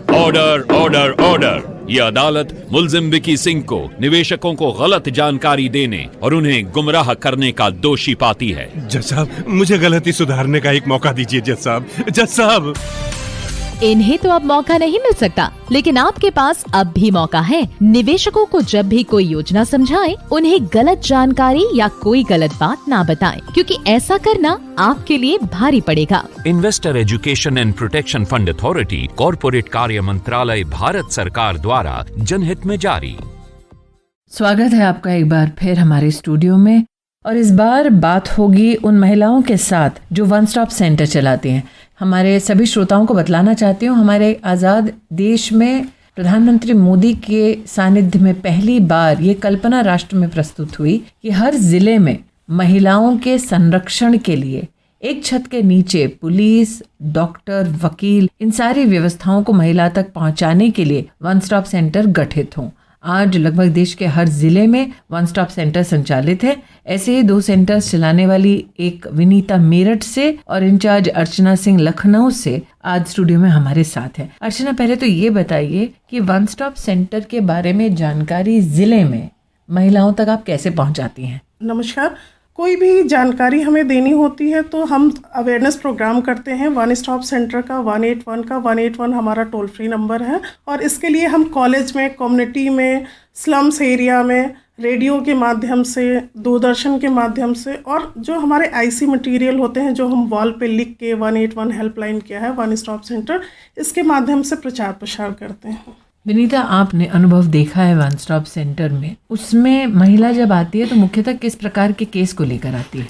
K: Order order order. ये अदालत मुल्जिम विकी सिंह को निवेशकों को गलत जानकारी देने और उन्हें गुमराह करने का दोषी पाती है।
L: जज साहब, मुझे गलती सुधारने का एक मौका दीजिए जज साहब। जज साहब,
G: इन्हें तो अब मौका नहीं मिल सकता, लेकिन आपके पास अब भी मौका है। निवेशकों को जब भी कोई योजना समझाएं, उन्हें गलत जानकारी या कोई गलत बात ना बताएं, क्योंकि ऐसा करना आपके लिए भारी पड़ेगा।
K: Investor education and protection fund authority, corporate कार्य मंत्रालय, भारत सरकार द्वारा जनहित में जारी।
B: स्वागत है आपका एक बार फिर हमारे स्टूडियो में, और इस बार बात होगी उन महिलाओं के साथ जो वन स्टॉप सेंटर चलाती हैं। हमारे सभी श्रोताओं को बतलाना चाहती हूँ, हमारे आज़ाद देश में प्रधानमंत्री मोदी के सानिध्य में पहली बार ये कल्पना राष्ट्र में प्रस्तुत हुई कि हर जिले में महिलाओं के संरक्षण के लिए एक छत के नीचे पुलिस, डॉक्टर, वकील, इन सारी व्यवस्थाओं को महिला तक पहुंचाने के लिए वन स्टॉप सेंटर गठित हों। आज लगभग देश के हर जिले में वन स्टॉप सेंटर संचालित है। ऐसे ही 2 सेंटर्स चलाने वाली एक विनीता मेरठ से और इंचार्ज अर्चना सिंह लखनऊ से आज स्टूडियो में हमारे साथ है। अर्चना, पहले तो ये बताइए कि वन स्टॉप सेंटर के बारे में जानकारी जिले में महिलाओं तक आप कैसे पहुंचाती हैं?
M: नमस्कार। कोई भी जानकारी हमें देनी होती है तो हम अवेयरनेस प्रोग्राम करते हैं वन स्टॉप सेंटर का, 181 हमारा टोल फ्री नंबर है। और इसके लिए हम कॉलेज में, कम्युनिटी में, स्लम्स एरिया में, रेडियो के माध्यम से, दूरदर्शन के माध्यम से, और जो हमारे आईसी मटेरियल होते हैं जो हम वॉल पे लिख के 181 हेल्पलाइन किया है वन स्टॉप सेंटर, इसके माध्यम से प्रचार प्रसार करते हैं।
B: विनीता, आपने अनुभव देखा है वन स्टॉप सेंटर में, उसमें महिला जब आती है तो मुख्यतः किस प्रकार के केस को लेकर आती है?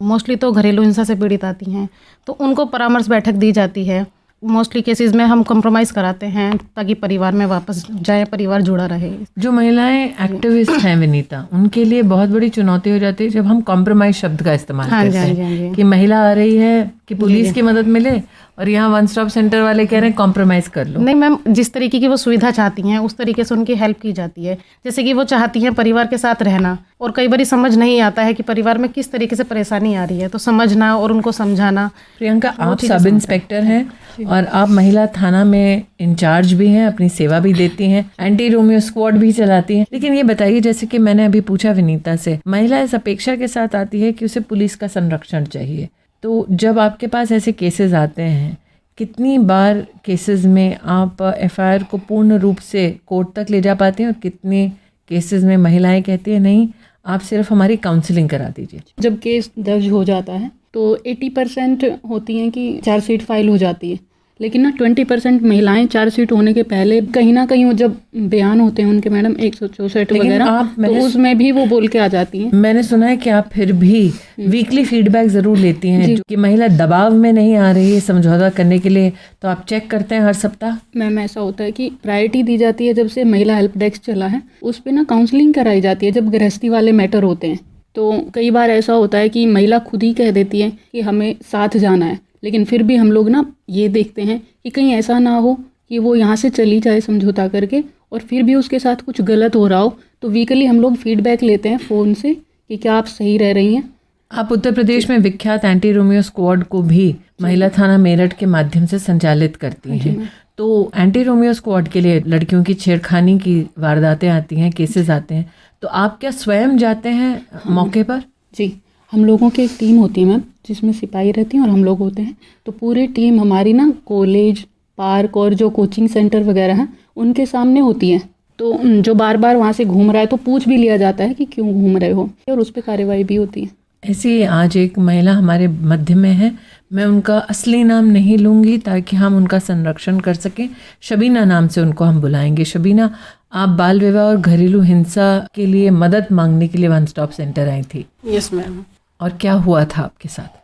N: मोस्टली तो घरेलू हिंसा से पीड़ित आती हैं, तो उनको परामर्श बैठक दी जाती है। मोस्टली केसेस में हम कॉम्प्रोमाइज़ कराते हैं ताकि परिवार में वापस जाए, परिवार जुड़ा रहे।
B: जो महिलाएं एक्टिविस्ट हैं विनीता, उनके लिए बहुत बड़ी चुनौती हो जाती है जब हम कॉम्प्रोमाइज शब्द का इस्तेमाल करते हैं कि महिला आ रही है कि पुलिस की मदद मिले और यहाँ वन स्टॉप सेंटर वाले कह रहे हैं कॉम्प्रोमाइज़ कर लो।
N: नहीं मैम, जिस तरीके की वो सुविधा चाहती हैं उस तरीके से उनकी हेल्प की जाती है। जैसे कि वो चाहती हैं परिवार के साथ रहना, और कई बार समझ नहीं आता है कि परिवार में किस तरीके से परेशानी आ रही है, तो समझना और उनको समझाना।
B: प्रियंका, आप सब इंस्पेक्टर हैं और आप महिला थाना में इंचार्ज भी हैं, अपनी सेवा भी देती हैं, एंटी रोमियो स्क्वाड भी चलाती हैं। लेकिन ये बताइए, जैसे कि मैंने अभी पूछा विनीता से, महिला इस अपेक्षा के साथ आती है कि उसे पुलिस का संरक्षण चाहिए, तो जब आपके पास ऐसे केसेस आते हैं, कितनी बार केसेस में आप एफआईआर को पूर्ण रूप से कोर्ट तक ले जा पाते हैं और कितने केसेस में महिलाएं कहती हैं नहीं, आप सिर्फ हमारी काउंसलिंग करा दीजिए?
N: जब केस दर्ज हो जाता है
O: तो 80% होती हैं कि चार्जशीट फाइल हो जाती है, लेकिन ना 20% महिलाएं चार्जशीट होने के पहले कहीं ना कहीं वो जब बयान होते हैं उनके मैडम 164 वगैरह, तो उसमें भी वो बोल के आ जाती हैं।
B: मैंने सुना है कि आप फिर भी वीकली फीडबैक जरूर लेती हैं कि महिला दबाव में नहीं आ रही है समझौता करने के लिए, तो आप चेक करते हैं हर सप्ताह?
O: मैम ऐसा होता है कि प्रायोरिटी दी जाती है, जब से महिला हेल्प डेस्क चला है उस पर ना काउंसलिंग कराई जाती है जब गृहस्थी वाले मैटर होते हैं। तो कई बार ऐसा होता है कि महिला खुद ही कह देती है कि हमें साथ जाना है, लेकिन फिर भी हम लोग ना ये देखते हैं कि कहीं ऐसा ना हो कि वो यहाँ से चली जाए समझौता करके और फिर भी उसके साथ कुछ गलत हो रहा हो। तो वीकली हम लोग फीडबैक लेते हैं फ़ोन से कि क्या आप सही रह रही हैं।
B: आप उत्तर प्रदेश में विख्यात एंटी रोमियो स्क्वाड को भी महिला थाना मेरठ के माध्यम से संचालित करती हैं। तो एंटी रोमियो स्क्वाड के लिए लड़कियों की छेड़खानी की वारदातें आती हैं, केसेस आते हैं, तो आप क्या स्वयं जाते हैं मौके पर?
O: जी, हम लोगों की एक टीम होती है मैम, जिसमें सिपाही रहती हैं और हम लोग होते हैं। तो पूरी टीम हमारी ना कॉलेज, पार्क और जो कोचिंग सेंटर वगैरह हैं उनके सामने होती है। तो जो बार बार वहाँ से घूम रहा है तो पूछ भी लिया जाता है कि क्यों घूम रहे हो, और उस पर कार्रवाई भी होती है।
B: ऐसी आज एक महिला हमारे मध्य में है, मैं उनका असली नाम नहीं लूँगी ताकि हम उनका संरक्षण कर सकें। शबीना नाम से उनको हम बुलाएंगे। शबीना, आप बाल विवाह और घरेलू हिंसा के लिए मदद मांगने के लिए वन स्टॉप सेंटर आई थी।
P: Yes ma'am.
B: और क्या हुआ था आपके साथ?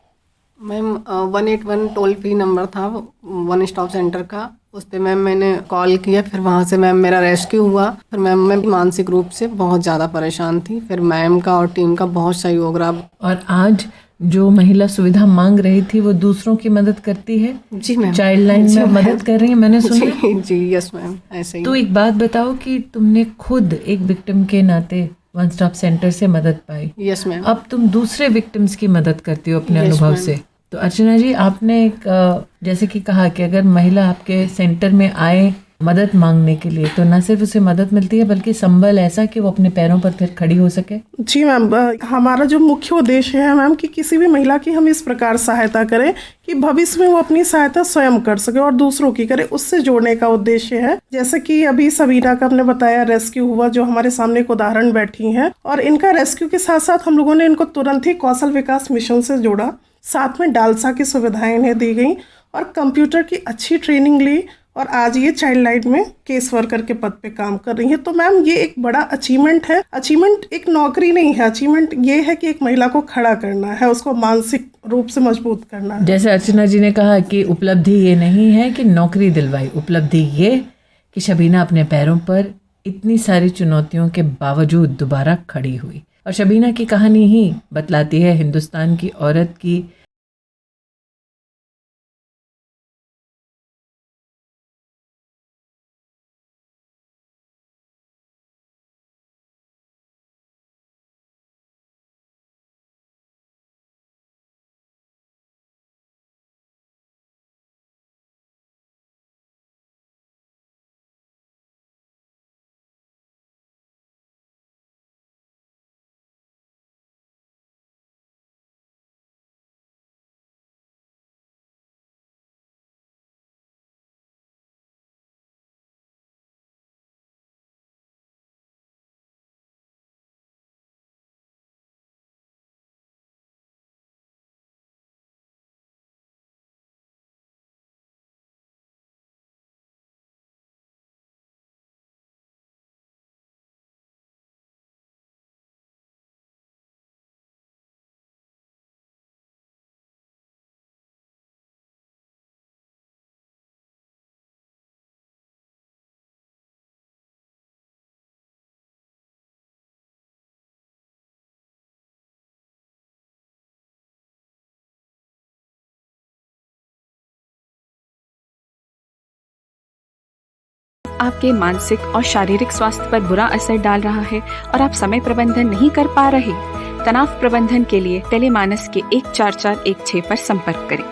P: मैम 181 टोल फ्री नंबर था वन स्टॉप सेंटर का, उस पर मैम मैंने कॉल किया, फिर वहाँ से मैम मेरा रेस्क्यू हुआ। फिर मैम मैं मानसिक रूप से बहुत ज़्यादा परेशान थी, फिर मैम का और टीम का बहुत सहयोग रहा।
B: और आज जो महिला सुविधा मांग रही थी वो दूसरों की मदद करती है?
P: जी मैम।
B: चाइल्ड लाइन में मदद कर रही है, मैंने सुना।
P: जी यस मैम, ऐसे ही।
B: तो एक बात बताओ कि तुमने खुद एक विक्टिम के नाते वन स्टॉप सेंटर से मदद पाई।
P: Yes ma'am.
B: अब तुम दूसरे विक्टिम्स की मदद करती हो अपने अनुभव से। तो अर्चना जी, आपने एक जैसे कि कहा कि अगर महिला आपके सेंटर में आए मदद मांगने के लिए, तो न सिर्फ उसे मदद मिलती है बल्कि संबल ऐसा कि वो अपने पैरों पर फिर खड़ी हो सके।
M: जी मैम, हमारा जो मुख्य उद्देश्य है मैम कि किसी भी महिला की हम इस प्रकार सहायता करें कि भविष्य में वो अपनी सहायता स्वयं कर सके और दूसरों की करे, उससे जोड़ने का उद्देश्य है। जैसे कि अभी सबीना का हमने बताया रेस्क्यू हुआ, जो हमारे सामने एक उदाहरण बैठी है, और इनका रेस्क्यू के साथ साथ हम लोगों ने इनको तुरंत ही कौशल विकास मिशन से जोड़ा, साथ में डालसा की सुविधाएं इन्हें दी गई और कंप्यूटर की अच्छी ट्रेनिंग ली, और आज ये चाइल्ड लाइन में केस वर्कर के पद पे काम कर रही है। तो मैम ये एक बड़ा अचीवमेंट है। अचीवमेंट एक नौकरी नहीं है, अचीवमेंट ये है कि एक महिला को खड़ा करना है, उसको मानसिक रूप से मजबूत करना है।
B: जैसे अर्चना जी ने कहा कि उपलब्धि ये नहीं है कि नौकरी दिलवाई, उपलब्धि ये कि शबीना अपने पैरों पर इतनी सारी चुनौतियों के बावजूद दोबारा खड़ी हुई। और शबीना की कहानी ही बतलाती है हिंदुस्तान की औरत की
E: आपके मानसिक और शारीरिक स्वास्थ्य पर बुरा असर डाल रहा है और आप समय प्रबंधन नहीं कर पा रहे, तनाव प्रबंधन के लिए टेलीमानस के 14416 पर संपर्क करें।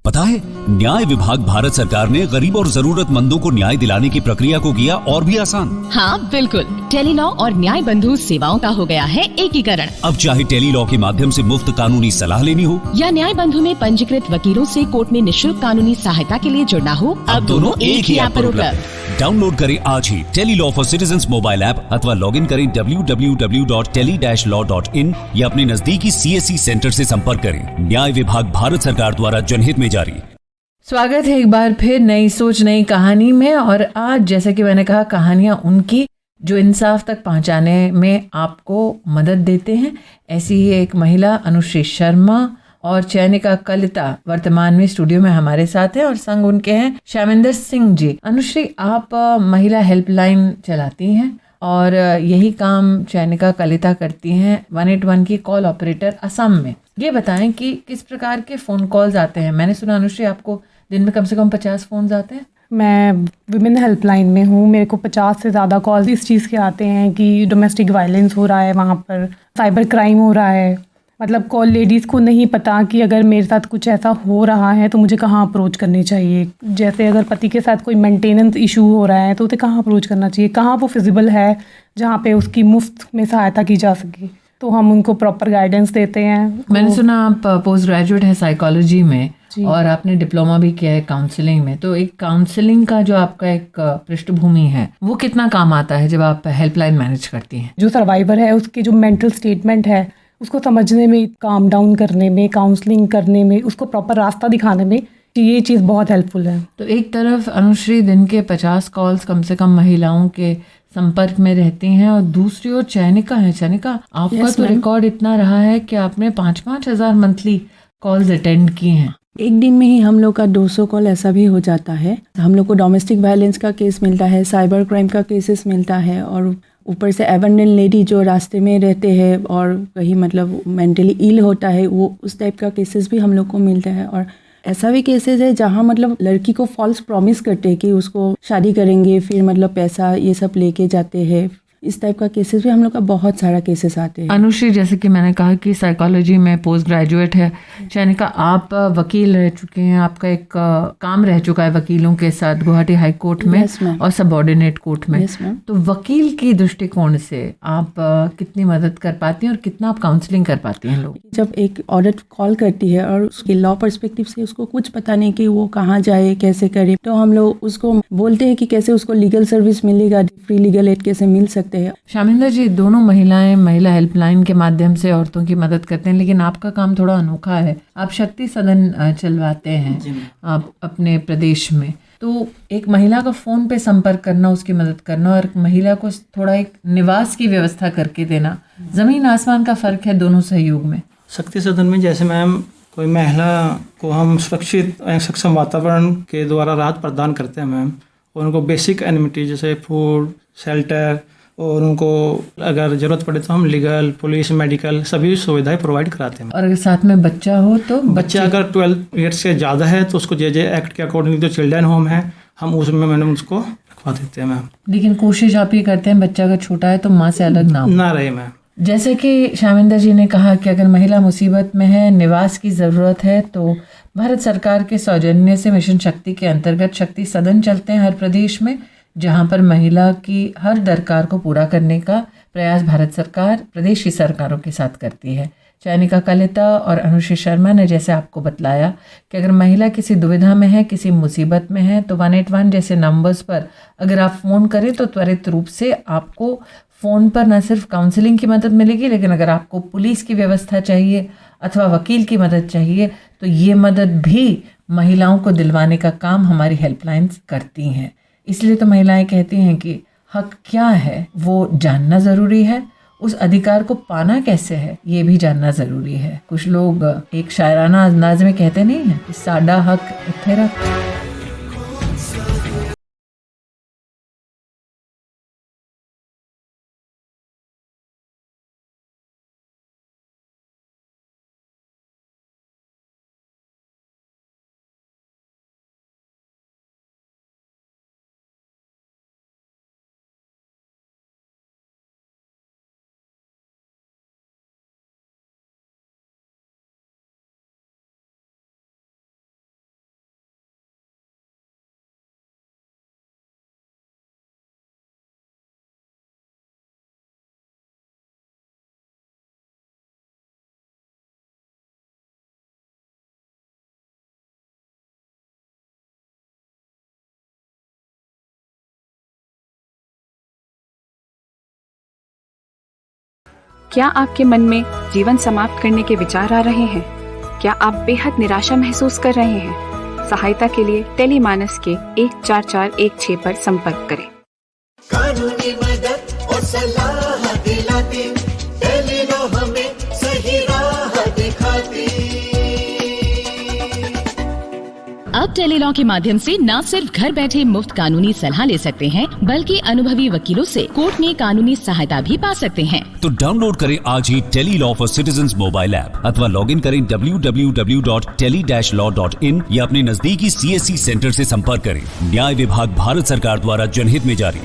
H: पता है, न्याय विभाग भारत सरकार ने गरीब और जरूरतमंदों को न्याय दिलाने की प्रक्रिया को किया और भी आसान।
G: हाँ बिल्कुल, टेलीलॉ और न्याय बंधु सेवाओं का हो गया है एकीकरण।
H: अब चाहे टेलीलॉ के माध्यम से मुफ्त कानूनी सलाह लेनी हो
G: या न्याय बंधु में पंजीकृत वकीलों से कोर्ट में निःशुल्क कानूनी सहायता के लिए जुड़ना हो, अब दोनों एक ही ऐप पर उपलब्ध।
H: डाउनलोड करें आज ही tele law for citizens mobile app अथवा लॉग इन करें www.tele-law.in या अपने नजदीकी CSC सेंटर से संपर्क करें। न्याय विभाग भारत सरकार द्वारा जनहित में जारी।
B: स्वागत है एक बार फिर नई सोच नई कहानी में। और आज जैसे कि मैंने कहा, कहानियां उनकी जो इंसाफ तक पहुंचाने में आपको मदद देते हैं। ऐसी ही एक महिला अनुश्री शर्मा और चयनिका कलिता वर्तमान में स्टूडियो में हमारे साथ हैं और संग उनके हैं श्यामेंद्र सिंह जी। अनुश्री, आप महिला हेल्पलाइन चलाती हैं और यही काम चयनिका कलिता करती हैं 181 की कॉल ऑपरेटर असम में। ये बताएं कि किस प्रकार के फ़ोन कॉल्स आते हैं। मैंने सुना अनुश्री आपको दिन में कम से कम 50 फ़ोन आते हैं।
N: मैं विमेन हेल्पलाइन में हूँ। मेरे को 50 से ज़्यादा कॉल इस चीज़ के आते हैं कि डोमेस्टिक वायलेंस हो रहा है, वहाँ पर साइबर क्राइम हो रहा है। मतलब कॉल लेडीज़ को नहीं पता कि अगर मेरे साथ कुछ ऐसा हो रहा है तो मुझे कहाँ अप्रोच करनी चाहिए। जैसे अगर पति के साथ कोई मेंटेनेंस इशू हो रहा है तो उसे कहाँ अप्रोच करना चाहिए, कहाँ वो फिजिबल है जहाँ पे उसकी मुफ्त में सहायता की जा सके। तो हम उनको प्रॉपर गाइडेंस देते हैं।
B: मैंने सुना आप पोस्ट ग्रेजुएट है साइकोलॉजी में और आपने डिप्लोमा भी किया है काउंसलिंग में। तो एक काउंसलिंग का जो आपका एक पृष्ठभूमि है वो कितना काम आता है जब आप हेल्पलाइन मैनेज करती हैं?
N: जो सर्वाइवर है उसके जो मेंटल स्टेटमेंट है उसको समझने में, काम डाउन करने में, काउंसलिंग करने में, उसको प्रॉपर रास्ता दिखाने में ये चीज़ बहुत हेल्पफुल है।
B: तो एक तरफ अनुश्री दिन के 50 कॉल्स कम से कम महिलाओं के संपर्क में रहती हैं और दूसरी ओर चयनिका है। चयनिका, आपका तो रिकॉर्ड इतना रहा है कि आपने 5-5 हज़ार मंथली कॉल्स अटेंड किए हैं।
Q: एक दिन में ही हम लोग का 200 कॉल ऐसा भी हो जाता है। हम लोग को डोमेस्टिक वायलेंस का केस मिलता है, साइबर क्राइम का केसेस मिलता है और ऊपर से एबंडन लेडी जो रास्ते में रहते हैं और कहीं मतलब मेंटली इल होता है, वो उस टाइप का केसेस भी हम लोग को मिलता है। और ऐसा भी केसेस है जहाँ मतलब लड़की को फॉल्स प्रॉमिस करते हैं कि उसको शादी करेंगे, फिर मतलब पैसा ये सब लेके जाते हैं। इस टाइप का केसेस भी हम लोग का बहुत सारा केसेस आते हैं।
B: अनुश्री, जैसे कि मैंने कहा कि साइकोलॉजी में पोस्ट ग्रेजुएट है। चयनिका, आप वकील रह चुके हैं, आपका एक काम रह चुका है वकीलों के साथ गुवाहाटी हाई कोर्ट में और सबऑर्डिनेट कोर्ट में। तो वकील की दृष्टिकोण से आप कितनी मदद कर पाती हैं और कितना आप काउंसलिंग कर पाती हैं लोग?
Q: जब एक औरत कॉल करती है और उसके लॉ पर्सपेक्टिव से उसको कुछ पता नहीं कि वो कहाँ जाए, कैसे करे, तो हम लोग उसको बोलते हैं कि कैसे उसको लीगल सर्विस मिलेगा, फ्री लीगल एड कैसे मिल सकते हैं।
B: श्यामेंद्र जी, दोनों महिलाएं महिला हेल्पलाइन के माध्यम से औरतों की मदद करते हैं, लेकिन आपका काम थोड़ा अनोखा है। आप शक्ति सदन चलवाते हैं आप अपने प्रदेश में। तो एक महिला का फ़ोन पे संपर्क करना, उसकी मदद करना और महिला को थोड़ा एक निवास की व्यवस्था करके देना, ज़मीन आसमान का फ़र्क है दोनों सहयोग में।
R: शक्ति सदन में जैसे मैम कोई महिला को हम सुरक्षित सक्षम वातावरण के द्वारा राहत प्रदान करते हैं मैम, और उनको बेसिक एनिमिटी जैसे फूड, शेल्टर, और उनको अगर ज़रूरत पड़े तो हम लीगल, पुलिस, मेडिकल सभी सुविधाएं प्रोवाइड कराते हैं।
B: और अगर साथ में बच्चा हो तो
R: बच्चा अगर 12 ईयर्स से ज़्यादा है तो उसको जे एक्ट के अकॉर्डिंग जो चिल्ड्रन होम है हम उसमें मैंने उसको रखवा देते हैं मैम।
B: लेकिन कोशिश आप ये करते हैं बच्चा अगर छोटा है तो माँ से अलग ना
R: रहे मैम।
B: जैसे कि श्यामेंद्र जी ने कहा कि अगर महिला मुसीबत में है, निवास की ज़रूरत है, तो भारत सरकार के सौजन्य से मिशन शक्ति के अंतर्गत शक्ति सदन चलते हैं हर प्रदेश में, जहां पर महिला की हर दरकार को पूरा करने का प्रयास भारत सरकार प्रदेश की सरकारों के साथ करती है। चयनिका कलिता और अनुश्री शर्मा ने जैसे आपको बतलाया कि अगर महिला किसी दुविधा में है, किसी मुसीबत में है, तो 181 जैसे नंबर्स पर अगर आप फ़ोन करें तो त्वरित रूप से आपको फ़ोन पर न सिर्फ काउंसलिंग की मदद मिलेगी, लेकिन अगर आपको पुलिस की व्यवस्था चाहिए अथवा वकील की मदद चाहिए तो ये मदद भी महिलाओं को दिलवाने का काम हमारी हेल्पलाइंस करती हैं। इसलिए तो महिलाएं कहती हैं कि हक क्या है वो जानना ज़रूरी है, उस अधिकार को पाना कैसे है ये भी जानना ज़रूरी है। कुछ लोग एक शायराना अंदाज में कहते नहीं हैं कि साडा हक इत्थे रख।
E: क्या आपके मन में जीवन समाप्त करने के विचार आ रहे हैं? क्या आप बेहद निराशा महसूस कर रहे हैं? सहायता के लिए टेलीमानस के 14416 पर संपर्क करें।
F: कानूनी मदद और सलाह दिलाती, टेलीलॉ हमें सही राह दिखाती।
G: अब टेलीलॉ के माध्यम से न सिर्फ घर बैठे मुफ्त कानूनी सलाह ले सकते हैं, बल्कि अनुभवी वकीलों से कोर्ट में कानूनी सहायता भी पा सकते हैं।
H: तो डाउनलोड करें आज ही tele law for citizens mobile app अथवा लॉग इन करें www.tele-law.in या अपने नजदीकी CSC सेंटर से संपर्क करें। न्याय विभाग भारत सरकार द्वारा जनहित में जारी।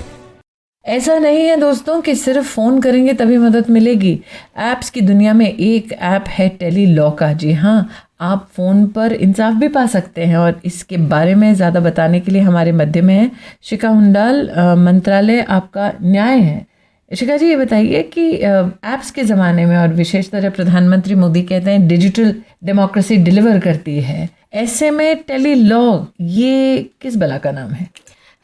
B: ऐसा नहीं है दोस्तों कि सिर्फ फ़ोन करेंगे तभी मदद मिलेगी। ऐप्स की दुनिया में एक ऐप है टेलीलॉ का। जी हाँ, आप फ़ोन पर इंसाफ भी पा सकते हैं। और इसके बारे में ज़्यादा बताने के लिए हमारे मध्य में है शिखा हुंडाल, मंत्रालय आपका न्याय है। शिखा जी, ये बताइए कि ऐप्स के ज़माने में और विशेषतर प्रधानमंत्री मोदी कहते हैं डिजिटल डेमोक्रेसी डिलीवर करती है, ऐसे में टेलीलॉ ये किस बला का नाम है?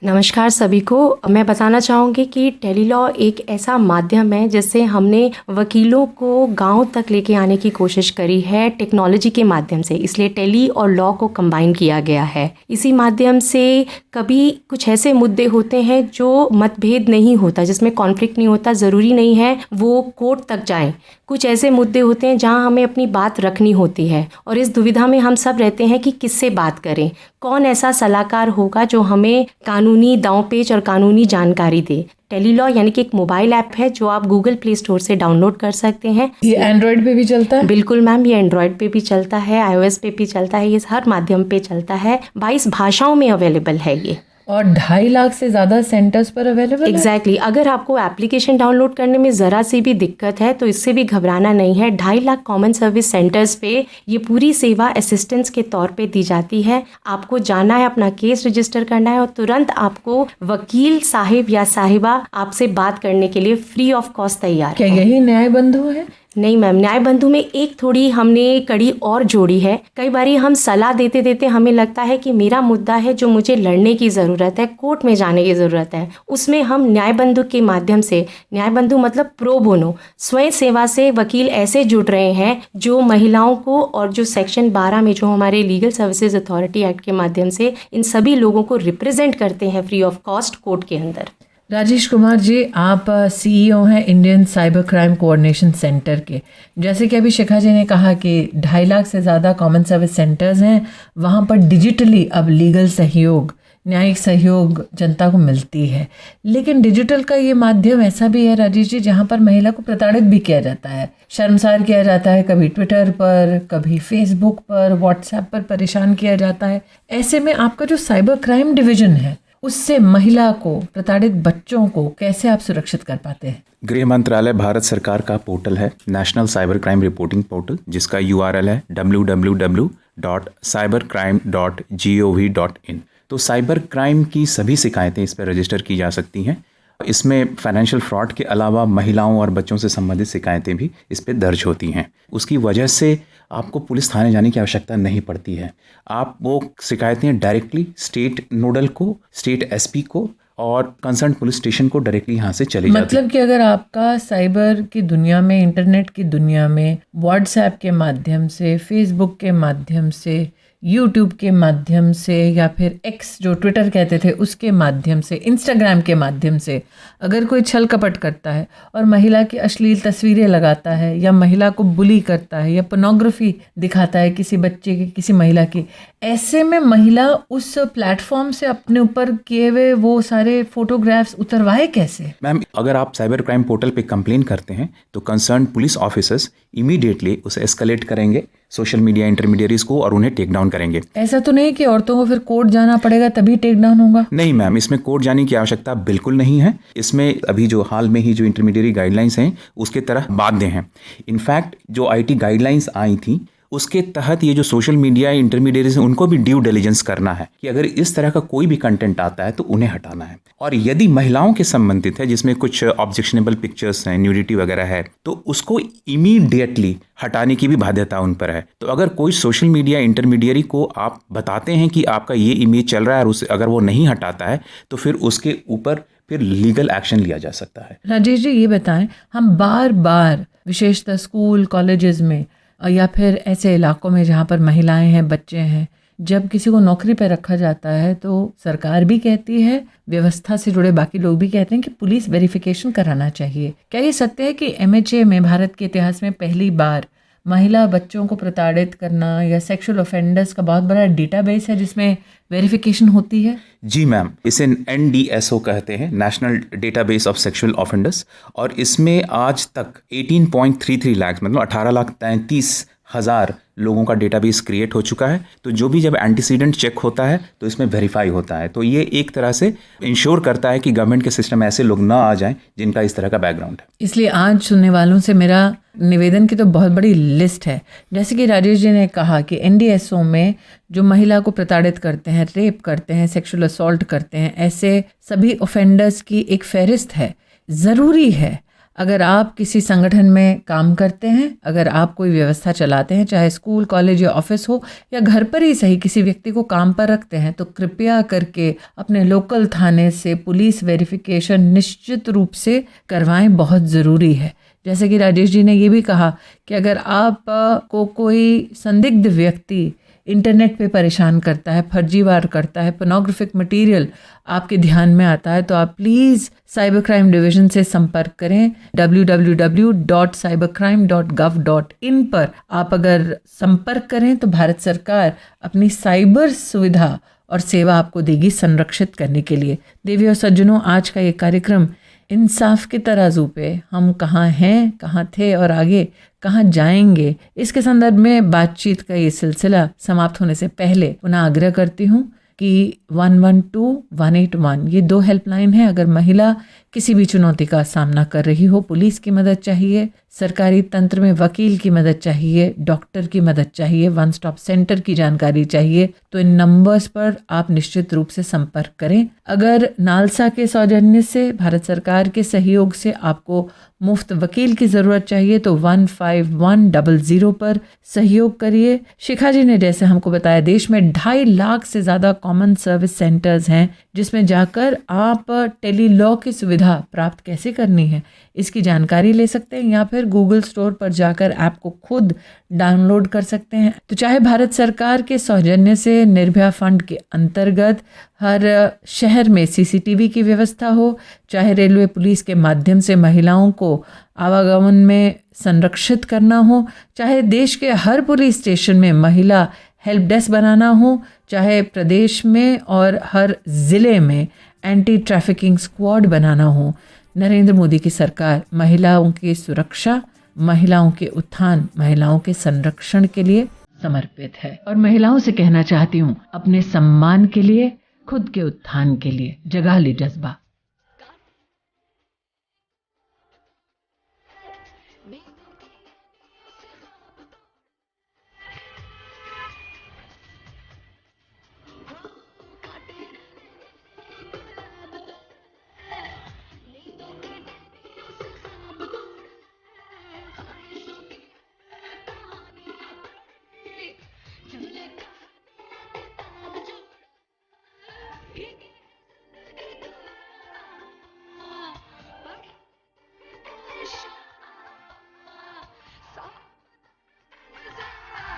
S: नमस्कार सभी को। मैं बताना चाहूँगी कि टेलीलॉ एक ऐसा माध्यम है जिससे हमने वकीलों को गांव तक लेके आने की कोशिश करी है टेक्नोलॉजी के माध्यम से। इसलिए टेली और लॉ को कंबाइन किया गया है। इसी माध्यम से कभी कुछ ऐसे मुद्दे होते हैं जो मतभेद नहीं होता, जिसमें कॉन्फ्लिक्ट नहीं होता, ज़रूरी नहीं है वो कोर्ट तक जाएं। कुछ ऐसे मुद्दे होते हैं जहां हमें अपनी बात रखनी होती है और इस दुविधा में हम सब रहते हैं कि किससे बात करें, कौन ऐसा सलाहकार होगा जो हमें कानूनी दांवपेच और कानूनी जानकारी दे। टेलीलॉ यानी कि एक मोबाइल ऐप है जो आप गूगल प्ले स्टोर से डाउनलोड कर सकते हैं।
B: ये एंड्रॉयड पे भी चलता है?
S: बिल्कुल मैम, ये एंड्रॉयड पे भी चलता है, iOS पे भी चलता है, ये हर माध्यम पे चलता है। 22 भाषाओं में अवेलेबल है ये।
B: और 2.5 लाख से ज़्यादा सेंटर्स पर अवेलेबल है।
S: एग्जैक्टली। अगर आपको एप्लीकेशन डाउनलोड करने में ज़रा सी भी दिक्कत है तो इससे भी घबराना नहीं है। 2.5 लाख कॉमन सर्विस सेंटर्स पे ये पूरी सेवा असिस्टेंस के तौर पे दी जाती है। आपको जाना है, अपना केस रजिस्टर करना है और तुरंत आपको वकील साहिब या साहिबा आपसे बात करने के लिए फ्री ऑफ कॉस्ट तैयार है।
B: क्या यही न्याय बंधु है?
S: नहीं मैम, न्याय बंधु में एक थोड़ी हमने कड़ी और जोड़ी है। कई बारी हम सलाह देते देते हमें लगता है कि मेरा मुद्दा है जो मुझे लड़ने की ज़रूरत है, कोर्ट में जाने की ज़रूरत है, उसमें हम न्याय बंधु के माध्यम से, न्याय बंधु मतलब प्रो बोनो, स्वयं सेवा से वकील ऐसे जुड़ रहे हैं जो महिलाओं को और जो सेक्शन 12 में जो हमारे लीगल सर्विसेज अथॉरिटी एक्ट के माध्यम से इन सभी लोगों को रिप्रेजेंट करते हैं फ्री ऑफ कॉस्ट कोर्ट के अंदर।
B: राजेश कुमार जी, आप CEO हैं Indian cyber crime coordination centre के। जैसे कि अभी शिखा जी ने कहा कि 2.5 लाख से ज़्यादा कॉमन सर्विस सेंटर्स हैं, वहाँ पर डिजिटली अब लीगल सहयोग, न्यायिक सहयोग जनता को मिलती है। लेकिन डिजिटल का ये माध्यम ऐसा भी है राजेश जी जहाँ पर महिला को प्रताड़ित भी किया जाता है, शर्मसार किया जाता है, कभी ट्विटर पर, कभी फेसबुक पर, व्हाट्सएप पर परेशान किया जाता है। ऐसे में आपका जो साइबर क्राइम डिवीज़न है उससे महिला को, प्रताड़ित बच्चों को कैसे आप सुरक्षित कर पाते हैं?
T: गृह मंत्रालय भारत सरकार का पोर्टल है national cyber crime reporting portal, जिसका URL है www.cybercrime.gov.in। तो साइबर क्राइम की सभी शिकायतें इस पर रजिस्टर की जा सकती हैं। इसमें फाइनेंशियल फ्रॉड के अलावा महिलाओं और बच्चों से संबंधित शिकायतें भी इस पर दर्ज होती हैं। उसकी वजह से आपको पुलिस थाने जाने की आवश्यकता नहीं पड़ती है। आप वो शिकायतें डायरेक्टली स्टेट नोडल को, स्टेट SP को और कंसर्न पुलिस स्टेशन को डायरेक्टली यहाँ से चली जाती है।
B: मतलब कि अगर आपका साइबर की दुनिया में, इंटरनेट की दुनिया में व्हाट्सएप के माध्यम से, फेसबुक के माध्यम से, यूट्यूब के माध्यम से या फिर X जो ट्विटर कहते थे उसके माध्यम से, इंस्टाग्राम के माध्यम से अगर कोई छल कपट करता है और महिला की अश्लील तस्वीरें लगाता है या महिला को बुली करता है या पोर्नोग्राफी दिखाता है किसी बच्चे की, किसी महिला की, ऐसे में महिला उस प्लेटफॉर्म से अपने ऊपर किए हुए वो सारे फोटोग्राफ्स उतरवाए कैसे?
T: मैम, अगर आप साइबर क्राइम पोर्टल पे कंप्लेन करते हैं तो कंसर्न पुलिस ऑफिसर्स इमीडिएटली उसे एस्केलेट करेंगे सोशल मीडिया इंटरमीडियरीज को और उन्हें टेक डाउन करेंगे।
B: ऐसा तो नहीं कि औरतों को फिर कोर्ट जाना पड़ेगा तभी टेक डाउन होगा?
T: नहीं मैम, इसमें कोर्ट जाने की आवश्यकता बिल्कुल नहीं है। इसमें अभी जो हाल में ही जो इंटरमीडियरी गाइडलाइंस हैं उसके तरह बाध्य हैं। इनफैक्ट जो IT गाइडलाइंस आई थी उसके तहत ये जो सोशल मीडिया इंटरमीडियरीज हैं उनको भी ड्यू डिलिजेंस करना है कि अगर इस तरह का कोई भी कंटेंट आता है तो उन्हें हटाना है। और यदि महिलाओं के संबंधित है जिसमें कुछ ऑब्जेक्शनेबल पिक्चर्स हैं, न्यूडिटी वगैरह है, तो उसको इमीडिएटली हटाने की भी बाध्यता उन पर है। तो अगर कोई सोशल मीडिया इंटरमीडियरी को आप बताते हैं कि आपका ये इमेज चल रहा है और उसे अगर वो नहीं हटाता है तो फिर उसके ऊपर फिर लीगल एक्शन लिया जा सकता है।
B: राजेश जी ये बताएं, हम बार बार विशेषतः स्कूल कॉलेजेस में या फिर ऐसे इलाकों में जहाँ पर महिलाएं हैं, बच्चे हैं, जब किसी को नौकरी पर रखा जाता है तो सरकार भी कहती है, व्यवस्था से जुड़े बाकी लोग भी कहते हैं कि पुलिस वेरिफिकेशन कराना चाहिए। क्या ये सत्य है कि MHA में भारत के इतिहास में पहली बार महिला बच्चों को प्रताड़ित करना या सेक्सुअल ऑफेंडर्स का बहुत बड़ा डेटाबेस है जिसमें वेरिफिकेशन होती है?
T: जी मैम, इसे NDSO कहते हैं, national database of sexual offenders, और इसमें आज तक 18.33 लाख मतलब 18,33,000 लोगों का डेटाबेस क्रिएट हो चुका है। तो जो भी जब एंटीसीडेंट चेक होता है तो इसमें वेरीफाई होता है। तो ये एक तरह से इंश्योर करता है कि गवर्नमेंट के सिस्टम में ऐसे लोग ना आ जाएं जिनका इस तरह का बैकग्राउंड है।
B: इसलिए आज सुनने वालों से मेरा निवेदन की तो बहुत बड़ी लिस्ट है। जैसे कि राजेश जी ने कहा कि NDSO में जो महिला को प्रताड़ित करते हैं, रेप करते हैं, सेक्सुअल असॉल्ट करते हैं, ऐसे सभी ऑफेंडर्स की एक फहरिस्त है। ज़रूरी है अगर आप किसी संगठन में काम करते हैं, अगर आप कोई व्यवस्था चलाते हैं, चाहे स्कूल, कॉलेज या ऑफिस हो, या घर पर ही सही किसी व्यक्ति को काम पर रखते हैं, तो कृपया करके अपने लोकल थाने से पुलिस वेरिफिकेशन निश्चित रूप से करवाएं, बहुत ज़रूरी है। जैसे कि राजेश जी ने ये भी कहा कि अगर आप को कोई संदिग्ध व्यक्ति इंटरनेट पे परेशान करता है, फर्जीवार करता है, पोर्नोग्राफिक मटेरियल आपके ध्यान में आता है, तो आप प्लीज़ साइबर क्राइम डिवीज़न से संपर्क करें। www.cybercrime.gov.in पर आप अगर संपर्क करें तो भारत सरकार अपनी साइबर सुविधा और सेवा आपको देगी संरक्षित करने के लिए। देवी और सज्जनों, आज का ये कार्यक्रम इंसाफ के तराजू पे हम कहाँ हैं, कहाँ थे और आगे कहाँ जाएंगे, इसके संदर्भ में बातचीत का ये सिलसिला समाप्त होने से पहले पुनः आग्रह करती हूँ कि 112-181 ये 2 हेल्पलाइन है। अगर महिला किसी भी चुनौती का सामना कर रही हो, पुलिस की मदद चाहिए, सरकारी तंत्र में वकील की मदद चाहिए, डॉक्टर की मदद चाहिए, वन स्टॉप सेंटर की जानकारी चाहिए, तो इन नंबर्स पर आप निश्चित रूप से संपर्क करें। अगर नालसा के सौजन्य से, भारत सरकार के सहयोग से आपको मुफ्त वकील की ज़रूरत चाहिए तो 15100 पर सहयोग करिए। शिखा जी ने जैसे हमको बताया, देश में 2.5 लाख से ज़्यादा कॉमन सर्विस सेंटर्स हैं जिसमें जाकर आप टेली लॉ की सुविधा प्राप्त कैसे करनी है इसकी जानकारी ले सकते हैं, या फिर गूगल स्टोर पर जाकर ऐप को खुद डाउनलोड कर सकते हैं। तो चाहे भारत सरकार के सौजन्य से निर्भया फंड के अंतर्गत हर शहर में CCTV की व्यवस्था हो, चाहे रेलवे पुलिस के माध्यम से महिलाओं को आवागमन में संरक्षित करना हो, चाहे देश के हर पुलिस स्टेशन में महिला हेल्प डेस्क बनाना हो, चाहे प्रदेश में और हर ज़िले में एंटी ट्रैफिकिंग स्क्वाड बनाना हो, नरेंद्र मोदी की सरकार महिलाओं की सुरक्षा, महिलाओं के उत्थान, महिलाओं के संरक्षण के लिए समर्पित है। और महिलाओं से कहना चाहती हूँ, अपने सम्मान के लिए, खुद के उत्थान के लिए जगा ले जज्बा।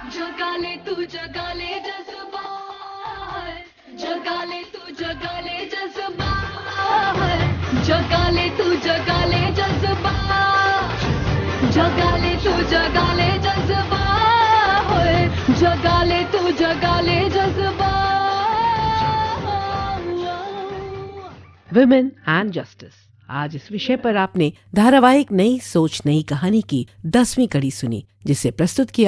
U: जगा ले तू जगा ले जज्बा, जगा ले तू जगा ले जज्बा, जगा ले तू जगा ले जज्बा, जगा ले तू जगा ले जज्बा, जगा ले तू जगा ले जज्बा।
A: विमेन एंड जस्टिस, आज इस विषय पर आपने धारावाहिक नई सोच नई कहानी की 10वीं कड़ी सुनी, जिसे प्रस्तुत किया